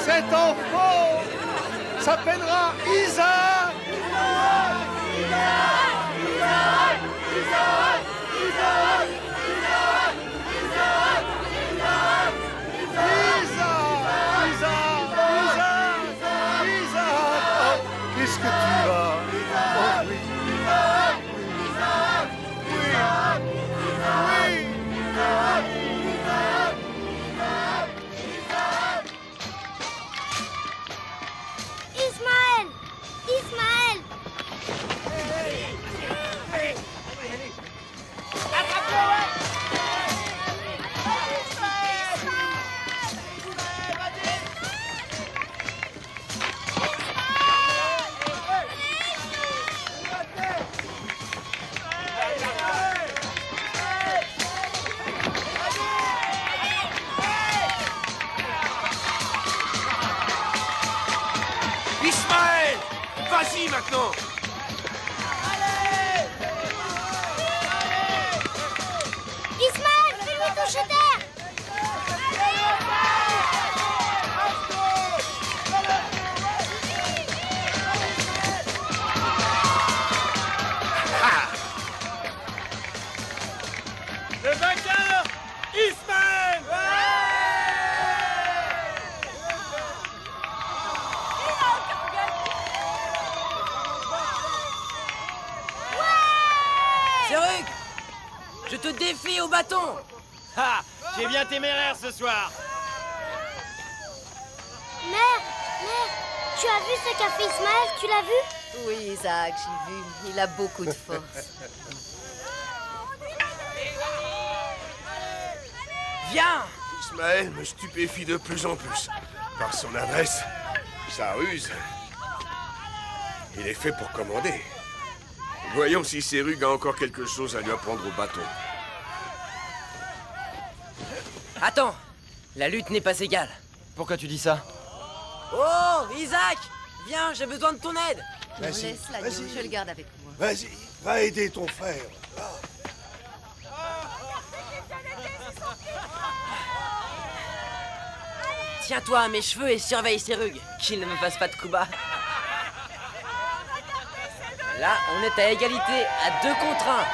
Cet enfant s'appellera Isaac. Qu'est-ce que tu as? Oh oui. Ismaël! Ismaël! Ismaël! Vas-y maintenant! Ismaël, fais-lui toucher terre! Le vainqueur, Ismaël! Zerug, je te défie au bâton. Ah, tu es bien téméraire ce soir. Mère, tu as vu ce qu'a fait Ismaël? Tu l'as vu? Oui, Isaac, j'ai vu. Il a beaucoup de force. Viens. Ismaël me stupéfie de plus en plus. Par son adresse, sa ruse. Il est fait pour commander. Voyons si Zerug a encore quelque chose à lui apprendre au bâton. Attends, la lutte n'est pas égale. Pourquoi tu dis ça? Oh, Isaac, viens, j'ai besoin de ton aide. Vas-y, Laisse l'agneau, vas-y. je le garde avec moi. Vas-y, va aider ton frère. Tiens-toi à mes cheveux et surveille ces rugues, qu'il ne me fasse pas de coups bas. Là, on est à égalité, à 2 contre 1.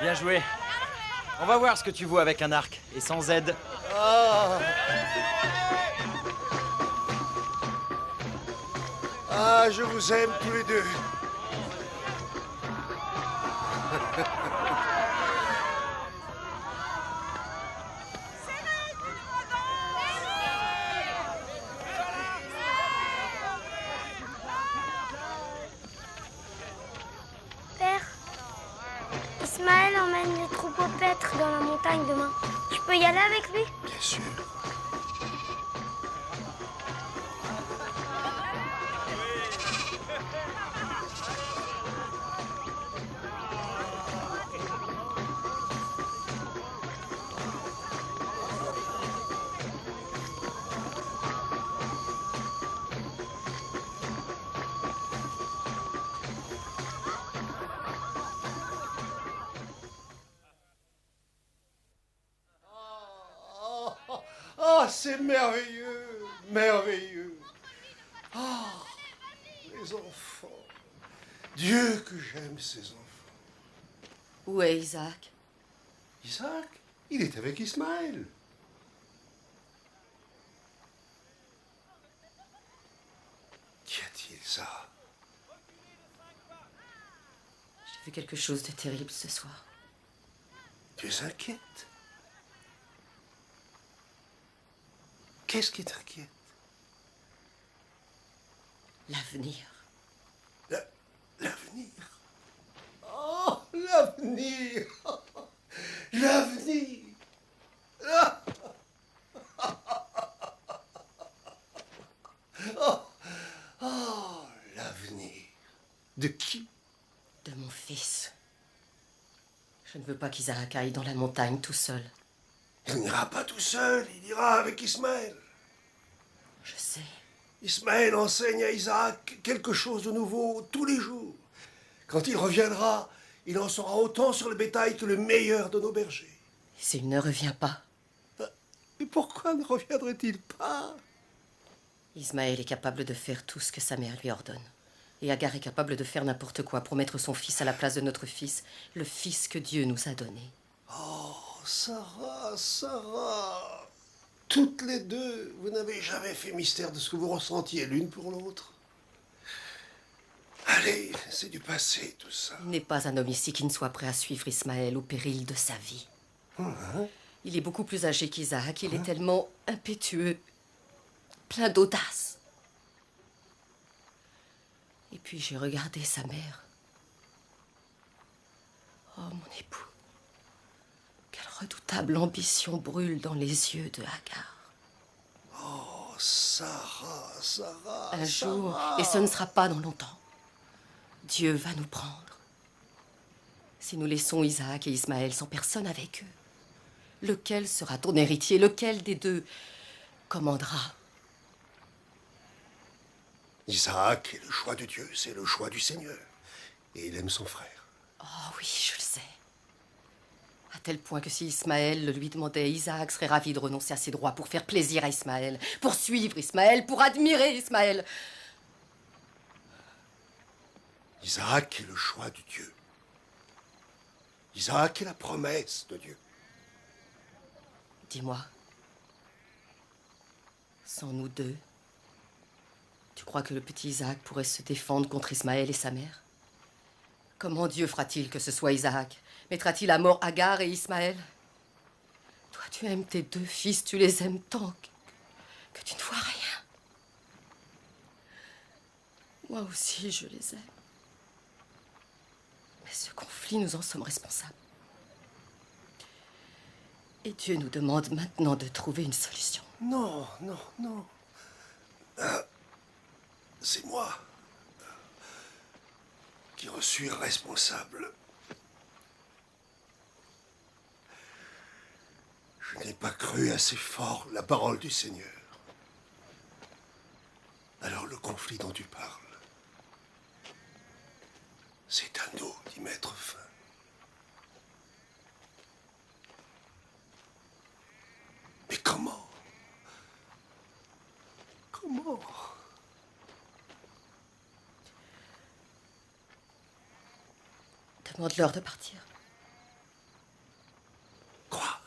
Bien joué. On va voir ce que tu vois avec un arc et sans aide. Ah, je vous aime tous les deux. Père, Ismaël emmène les troupeaux paître dans la montagne demain. Je peux y aller avec lui? Bien sûr. Ah, c'est merveilleux, merveilleux. Ah, les enfants. Dieu que j'aime ces enfants. Où est Isaac? Isaac, il est avec Ismaël. Qu'y a-t-il ça? J'ai vu quelque chose de terrible ce soir. Tu es inquiète? Qu'est-ce qui t'inquiète? L'avenir. L'avenir? Oh, l'avenir! L'avenir! Ah! Oh, l'avenir. De qui? De mon fils. Je ne veux pas qu'Isaac aille dans la montagne tout seul. Il n'ira pas tout seul, il ira avec Ismaël. Je sais. Ismaël enseigne à Isaac quelque chose de nouveau tous les jours. Quand il reviendra, il en saura autant sur le bétail que le meilleur de nos bergers. Et s'il ne revient pas? Mais pourquoi ne reviendrait-il pas? Ismaël est capable de faire tout ce que sa mère lui ordonne. Et Agar est capable de faire n'importe quoi pour mettre son fils à la place de notre fils, le fils que Dieu nous a donné. Oh, Sarah, Sarah, toutes les deux, vous n'avez jamais fait mystère de ce que vous ressentiez l'une pour l'autre. Allez, c'est du passé, tout ça. Il n'est pas un homme ici qui ne soit prêt à suivre Ismaël au péril de sa vie. Il est beaucoup plus âgé qu'Isaac, il est tellement impétueux, plein d'audace. Et puis j'ai regardé sa mère. Oh, mon époux. Quelle redoutable ambition brûle dans les yeux de Agar. Oh, Sarah, Sarah, Un jour, Sarah. et ce ne sera pas dans longtemps, Dieu va nous prendre. Si nous laissons Isaac et Ismaël sans personne avec eux, lequel sera ton héritier? Lequel des deux commandera? Isaac est le choix de Dieu, c'est le choix du Seigneur. Et il aime son frère. Oh oui, je le sais. À tel point que si Ismaël le lui demandait, Isaac serait ravi de renoncer à ses droits pour faire plaisir à Ismaël, pour suivre Ismaël, pour admirer Ismaël. Isaac est le choix de Dieu. Isaac est la promesse de Dieu. Dis-moi, sans nous deux, tu crois que le petit Isaac pourrait se défendre contre Ismaël et sa mère? Comment Dieu fera-t-il que ce soit Isaac? Mettra-t-il à mort Agar et Ismaël? Toi, tu aimes tes deux fils, tu les aimes tant que tu ne vois rien. Moi aussi, je les aime. Ce conflit, nous en sommes responsables. Et Dieu nous demande maintenant de trouver une solution. Non, non, non. C'est moi qui en suis responsable. Je n'ai pas cru assez fort la parole du Seigneur. Alors le conflit dont tu parles, c'est à nous d'y mettre fin. Mais comment? Comment? Demande-leur de partir. Quoi?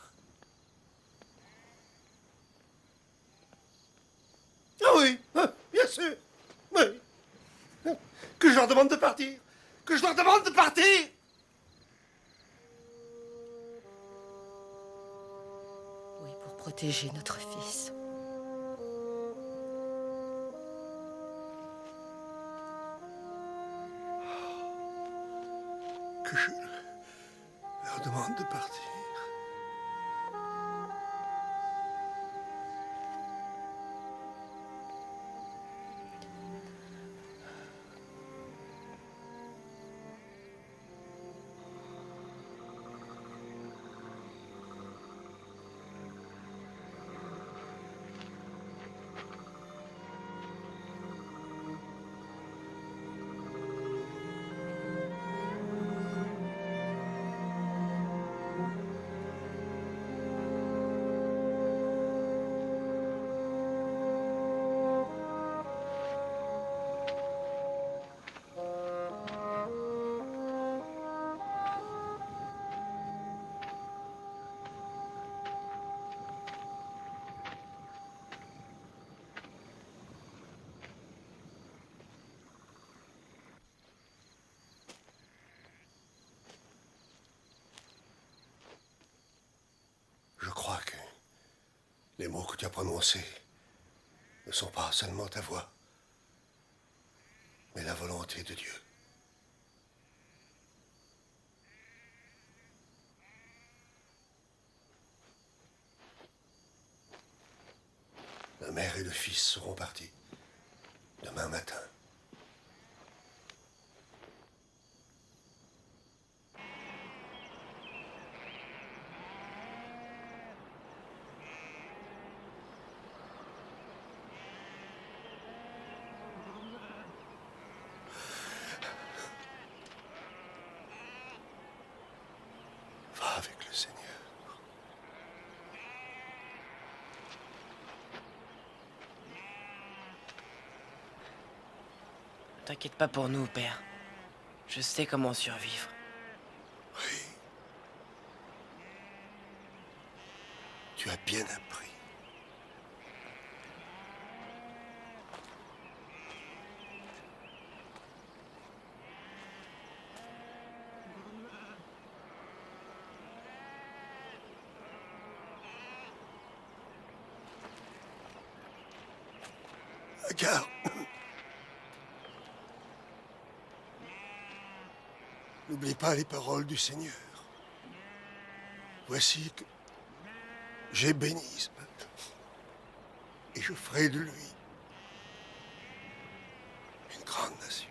Ah oui, bien sûr. Oui. Que je leur demande de partir. Que je leur demande de partir. Oui, pour protéger notre fils. Que je leur demande de partir. Je crois que les mots que tu as prononcés ne sont pas seulement ta voix, mais la volonté de Dieu. La mère et le fils seront partis demain matin. Va avec le Seigneur. T'inquiète pas pour nous, père. Je sais comment survivre. Oui. Tu as bien appris. Regarde. N'oublie pas les paroles du Seigneur. Voici que j'ai béni ce peuple, et je ferai de lui une grande nation.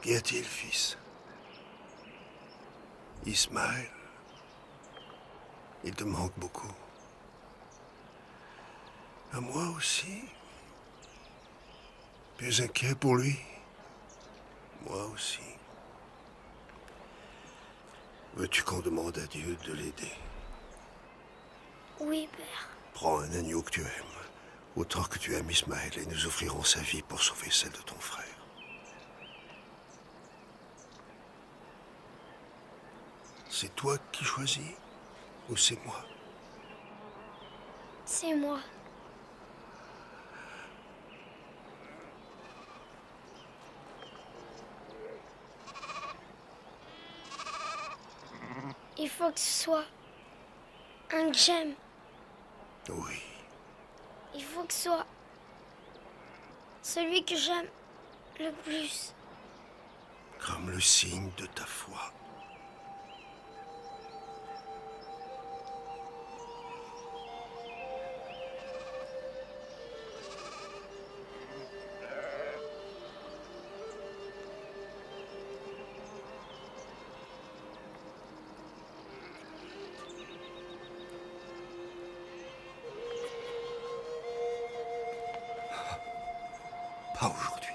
Qu'y a-t-il, fils? Ismaël, il te manque beaucoup. À moi aussi. Tu es inquiet pour lui? Moi aussi. Veux-tu qu'on demande à Dieu de l'aider? Oui, père. Prends un agneau que tu aimes, autant que tu aimes Ismaël, et nous offrirons sa vie pour sauver celle de ton frère. C'est toi qui choisis ou c'est moi? C'est moi. Il faut que ce soit un que j'aime. Oui. Il faut que ce soit celui que j'aime le plus. Comme le signe de ta foi. Pas aujourd'hui.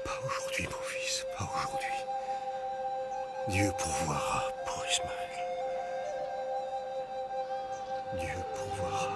Pas aujourd'hui, mon fils, pas aujourd'hui. Dieu pourvoira pour Ismaël. Dieu pourvoira.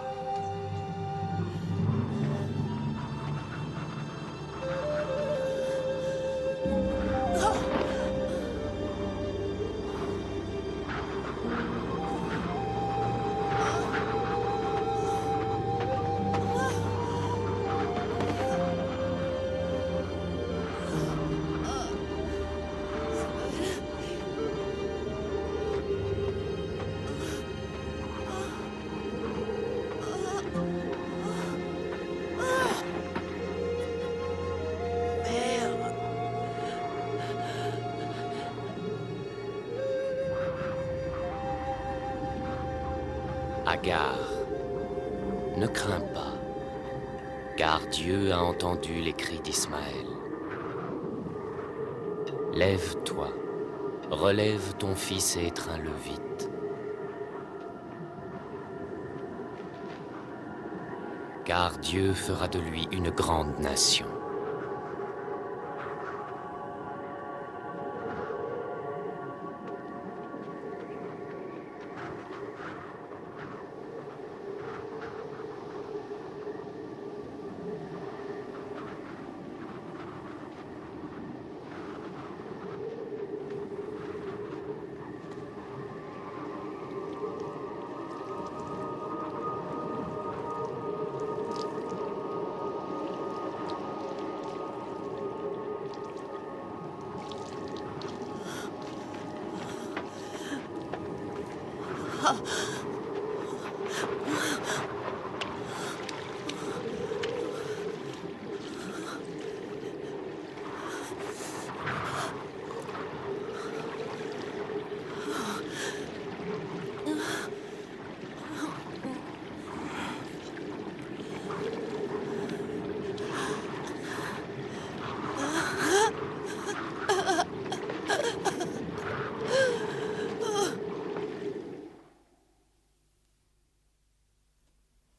Agar, ne crains pas, car Dieu a entendu les cris d'Ismaël. Lève-toi, relève ton fils et étreins-le vite. Car Dieu fera de lui une grande nation.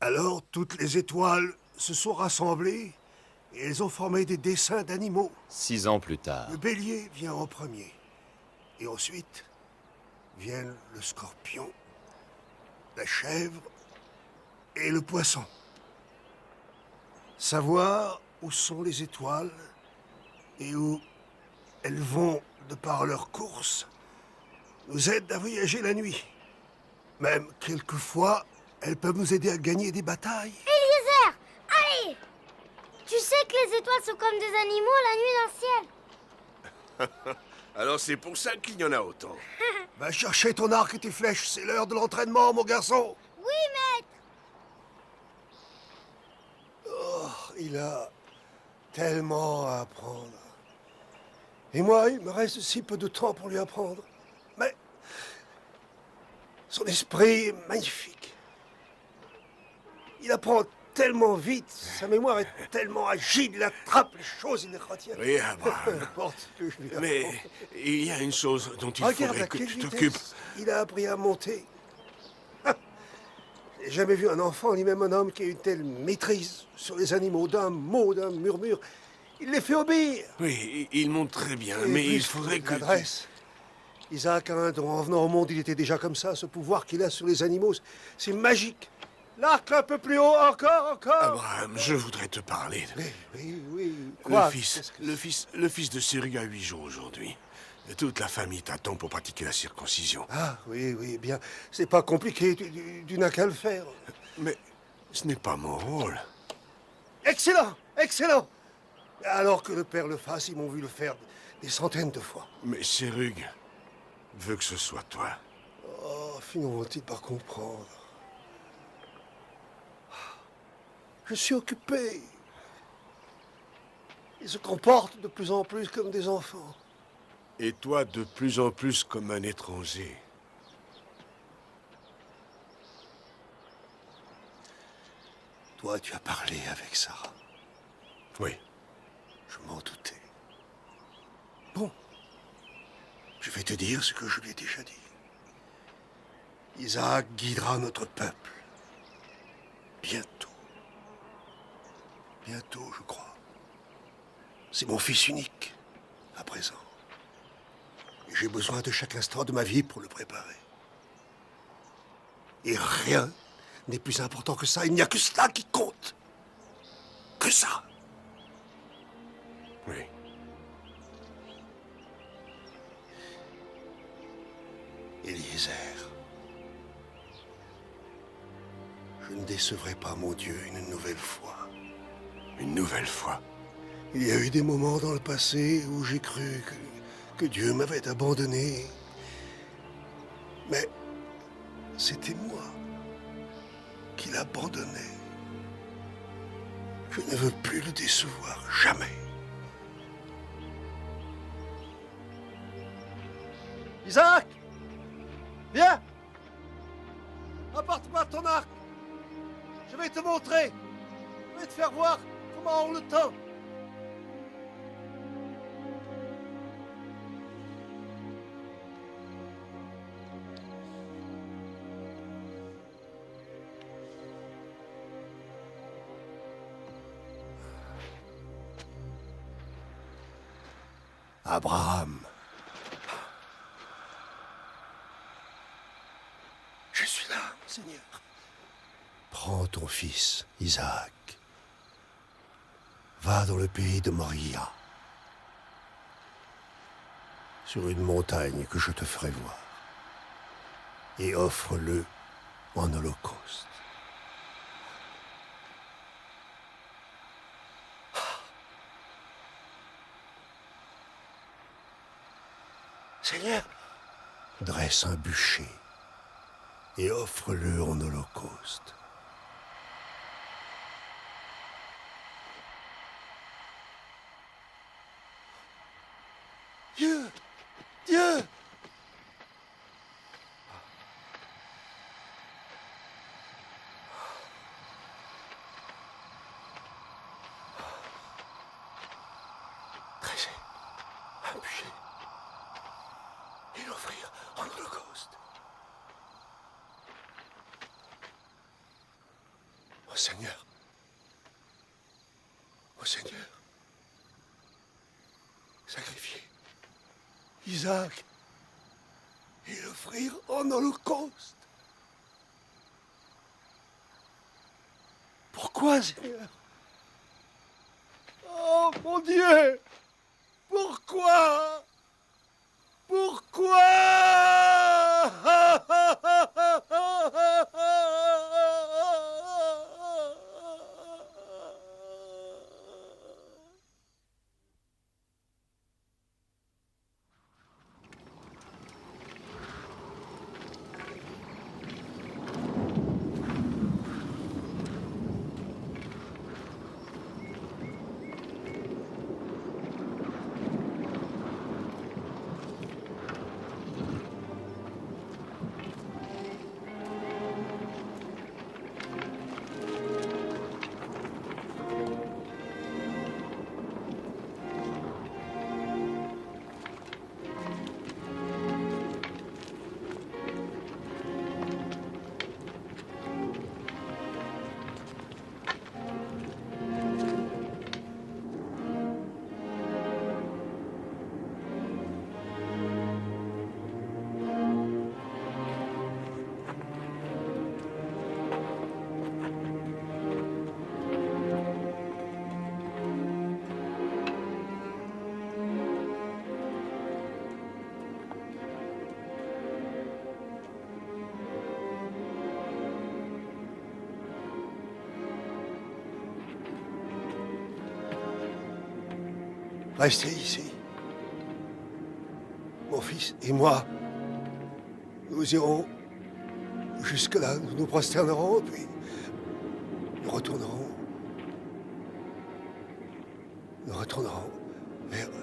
Alors, toutes les étoiles se sont rassemblées et elles ont formé des dessins d'animaux. 6 ans plus tard. Le bélier vient en premier. Et ensuite, viennent le scorpion, la chèvre et le poisson. Savoir où sont les étoiles et où elles vont de par leur course nous aide à voyager la nuit. Même quelquefois, elles peuvent nous aider à gagner des batailles. Eliezer, allez! Tu sais que les étoiles sont comme des animaux la nuit dans le ciel. Alors c'est pour ça qu'il y en a autant. Va chercher ton arc et tes flèches, c'est l'heure de l'entraînement, mon garçon. Oui, maître. Oh, il a tellement à apprendre. Et moi, il me reste si peu de temps pour lui apprendre. Mais son esprit est magnifique. Il apprend tellement vite, sa mémoire est tellement agile, il attrape les choses, il les retient. Oui, Abraham. N'importe que je lui Mais apprends. il y a une chose dont il Regarde faudrait à que quelle tu vitesse t'occupes. il a appris à monter. J'ai jamais vu un enfant, ni même un homme, qui ait une telle maîtrise sur les animaux, d'un mot, d'un murmure. Il les fait obéir. Oui, il monte très bien, Et mais plus, il faudrait que... l'adresse. Isaac a un don. En venant au monde, il était déjà comme ça. Ce pouvoir qu'il a sur les animaux, c'est magique. L'arc un peu plus haut, encore. Abraham, je voudrais te parler. Oui. Quoi? Le fils de Sérug a 8 jours aujourd'hui. Et toute la famille t'attend pour pratiquer la circoncision. Ah, oui, bien. C'est pas compliqué, tu n'as qu'à le faire. Mais ce n'est pas mon rôle. Excellent. Alors que le père le fasse, ils m'ont vu le faire des centaines de fois. Mais Sérug veut que ce soit toi. Oh, finiront-ils par comprendre? Je suis occupé. Ils se comportent de plus en plus comme des enfants. Et toi, de plus en plus comme un étranger. Toi, tu as parlé avec Sarah. Oui. Je m'en doutais. Bon. Je vais te dire ce que je lui ai déjà dit. Isaac guidera notre peuple. Bientôt. Bientôt, je crois. C'est mon fils unique, à présent. Et j'ai besoin de chaque instant de ma vie pour le préparer. Et rien n'est plus important que ça. Il n'y a que cela qui compte. Que ça. Oui. Eliezer, je ne décevrai pas mon Dieu une nouvelle fois. Une nouvelle fois? Il y a eu des moments dans le passé où j'ai cru que Dieu m'avait abandonné. Mais c'était moi qui l'abandonnais. Je ne veux plus le décevoir, jamais. Isaac! Viens! Apporte-moi ton arc! Je vais te montrer! Je vais te faire voir comment on le tend! Abraham. Je suis là, Seigneur. Prends ton fils, Isaac. Va dans le pays de Moria, sur une montagne que je te ferai voir, et offre-le en holocauste. Seigneur, dresse un bûcher et offre-le en holocauste. Dieu! Dieu! Dresser un bûcher et l'offrir en holocauste. Ô Seigneur, sacrifier Isaac et l'offrir en holocauste. Pourquoi, Seigneur? Oh, mon Dieu! Pourquoi? Restez ici. Mon fils et moi, nous irons jusque-là, nous nous prosternerons, puis nous retournerons. Nous retournerons vers vous.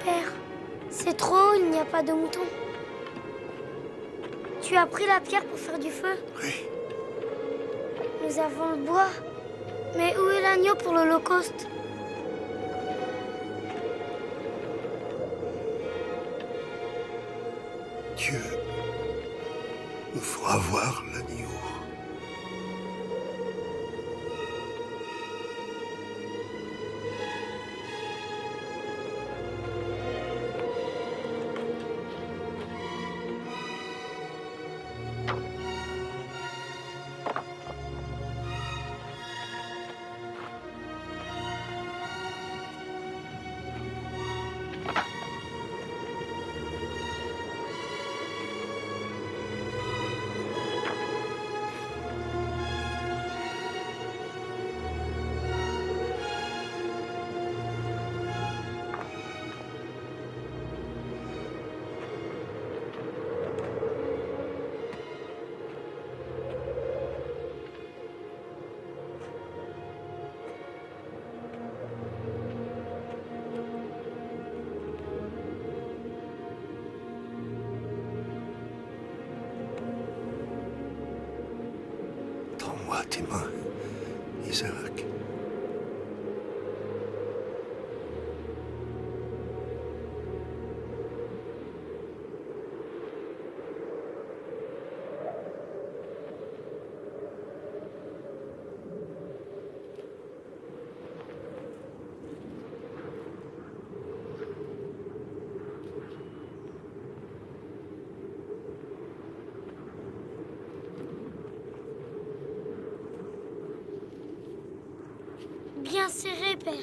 Père, c'est trop haut, il n'y a pas de mouton. Tu as pris la pierre pour faire du feu? Oui. Nous avons le bois. Mais où est l'agneau pour l'Holocauste? Dieu nous fera voir l'agneau. Tends-moi tes mains, Isaac. Bien serré, Père.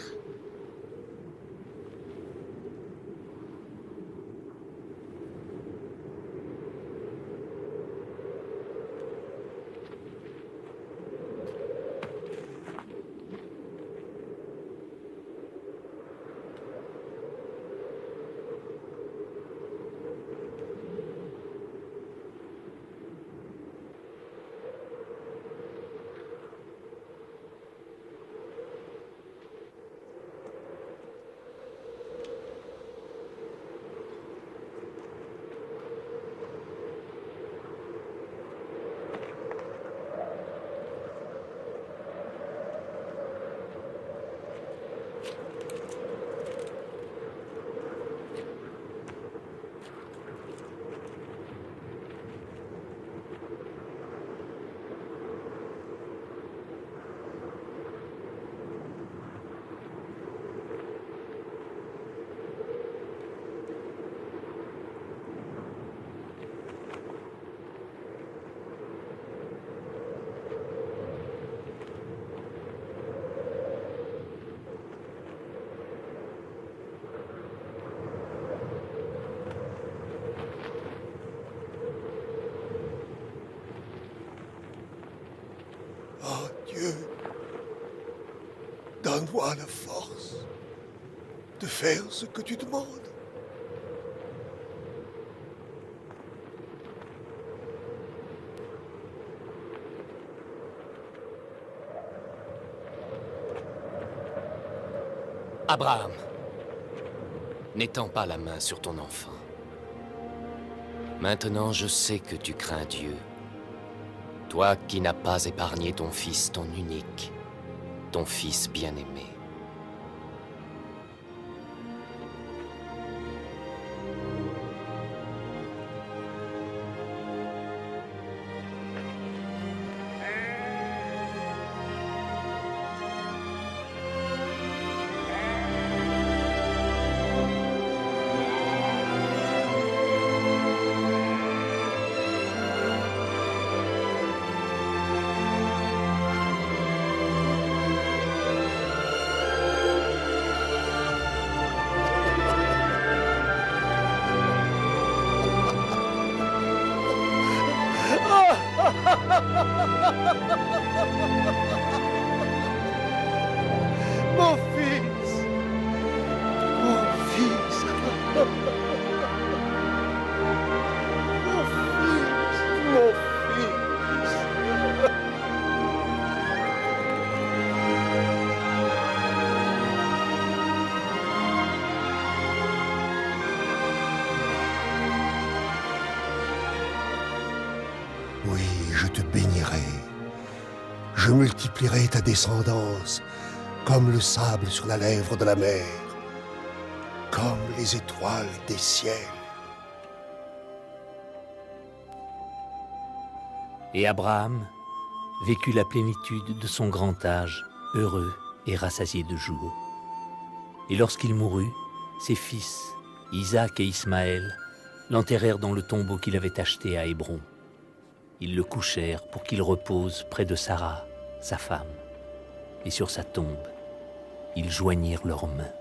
Oh Dieu, donne-moi la force de faire ce que tu demandes. Abraham, n'étends pas la main sur ton enfant. Maintenant, je sais que tu crains Dieu. Toi qui n'as pas épargné ton fils, ton unique, ton fils bien-aimé. Mon fils! Mon fils! Mon fils! Mon fils! Oui, je te bénirai. Je multiplierai ta descendance comme le sable sur la lèvre de la mer, comme les étoiles des ciels. Et Abraham vécut la plénitude de son grand âge, heureux et rassasié de jours. Et lorsqu'il mourut, ses fils, Isaac et Ismaël, l'enterrèrent dans le tombeau qu'il avait acheté à Hébron. Ils le couchèrent pour qu'il repose près de Sarah, sa femme. Et sur sa tombe, ils joignirent leurs mains.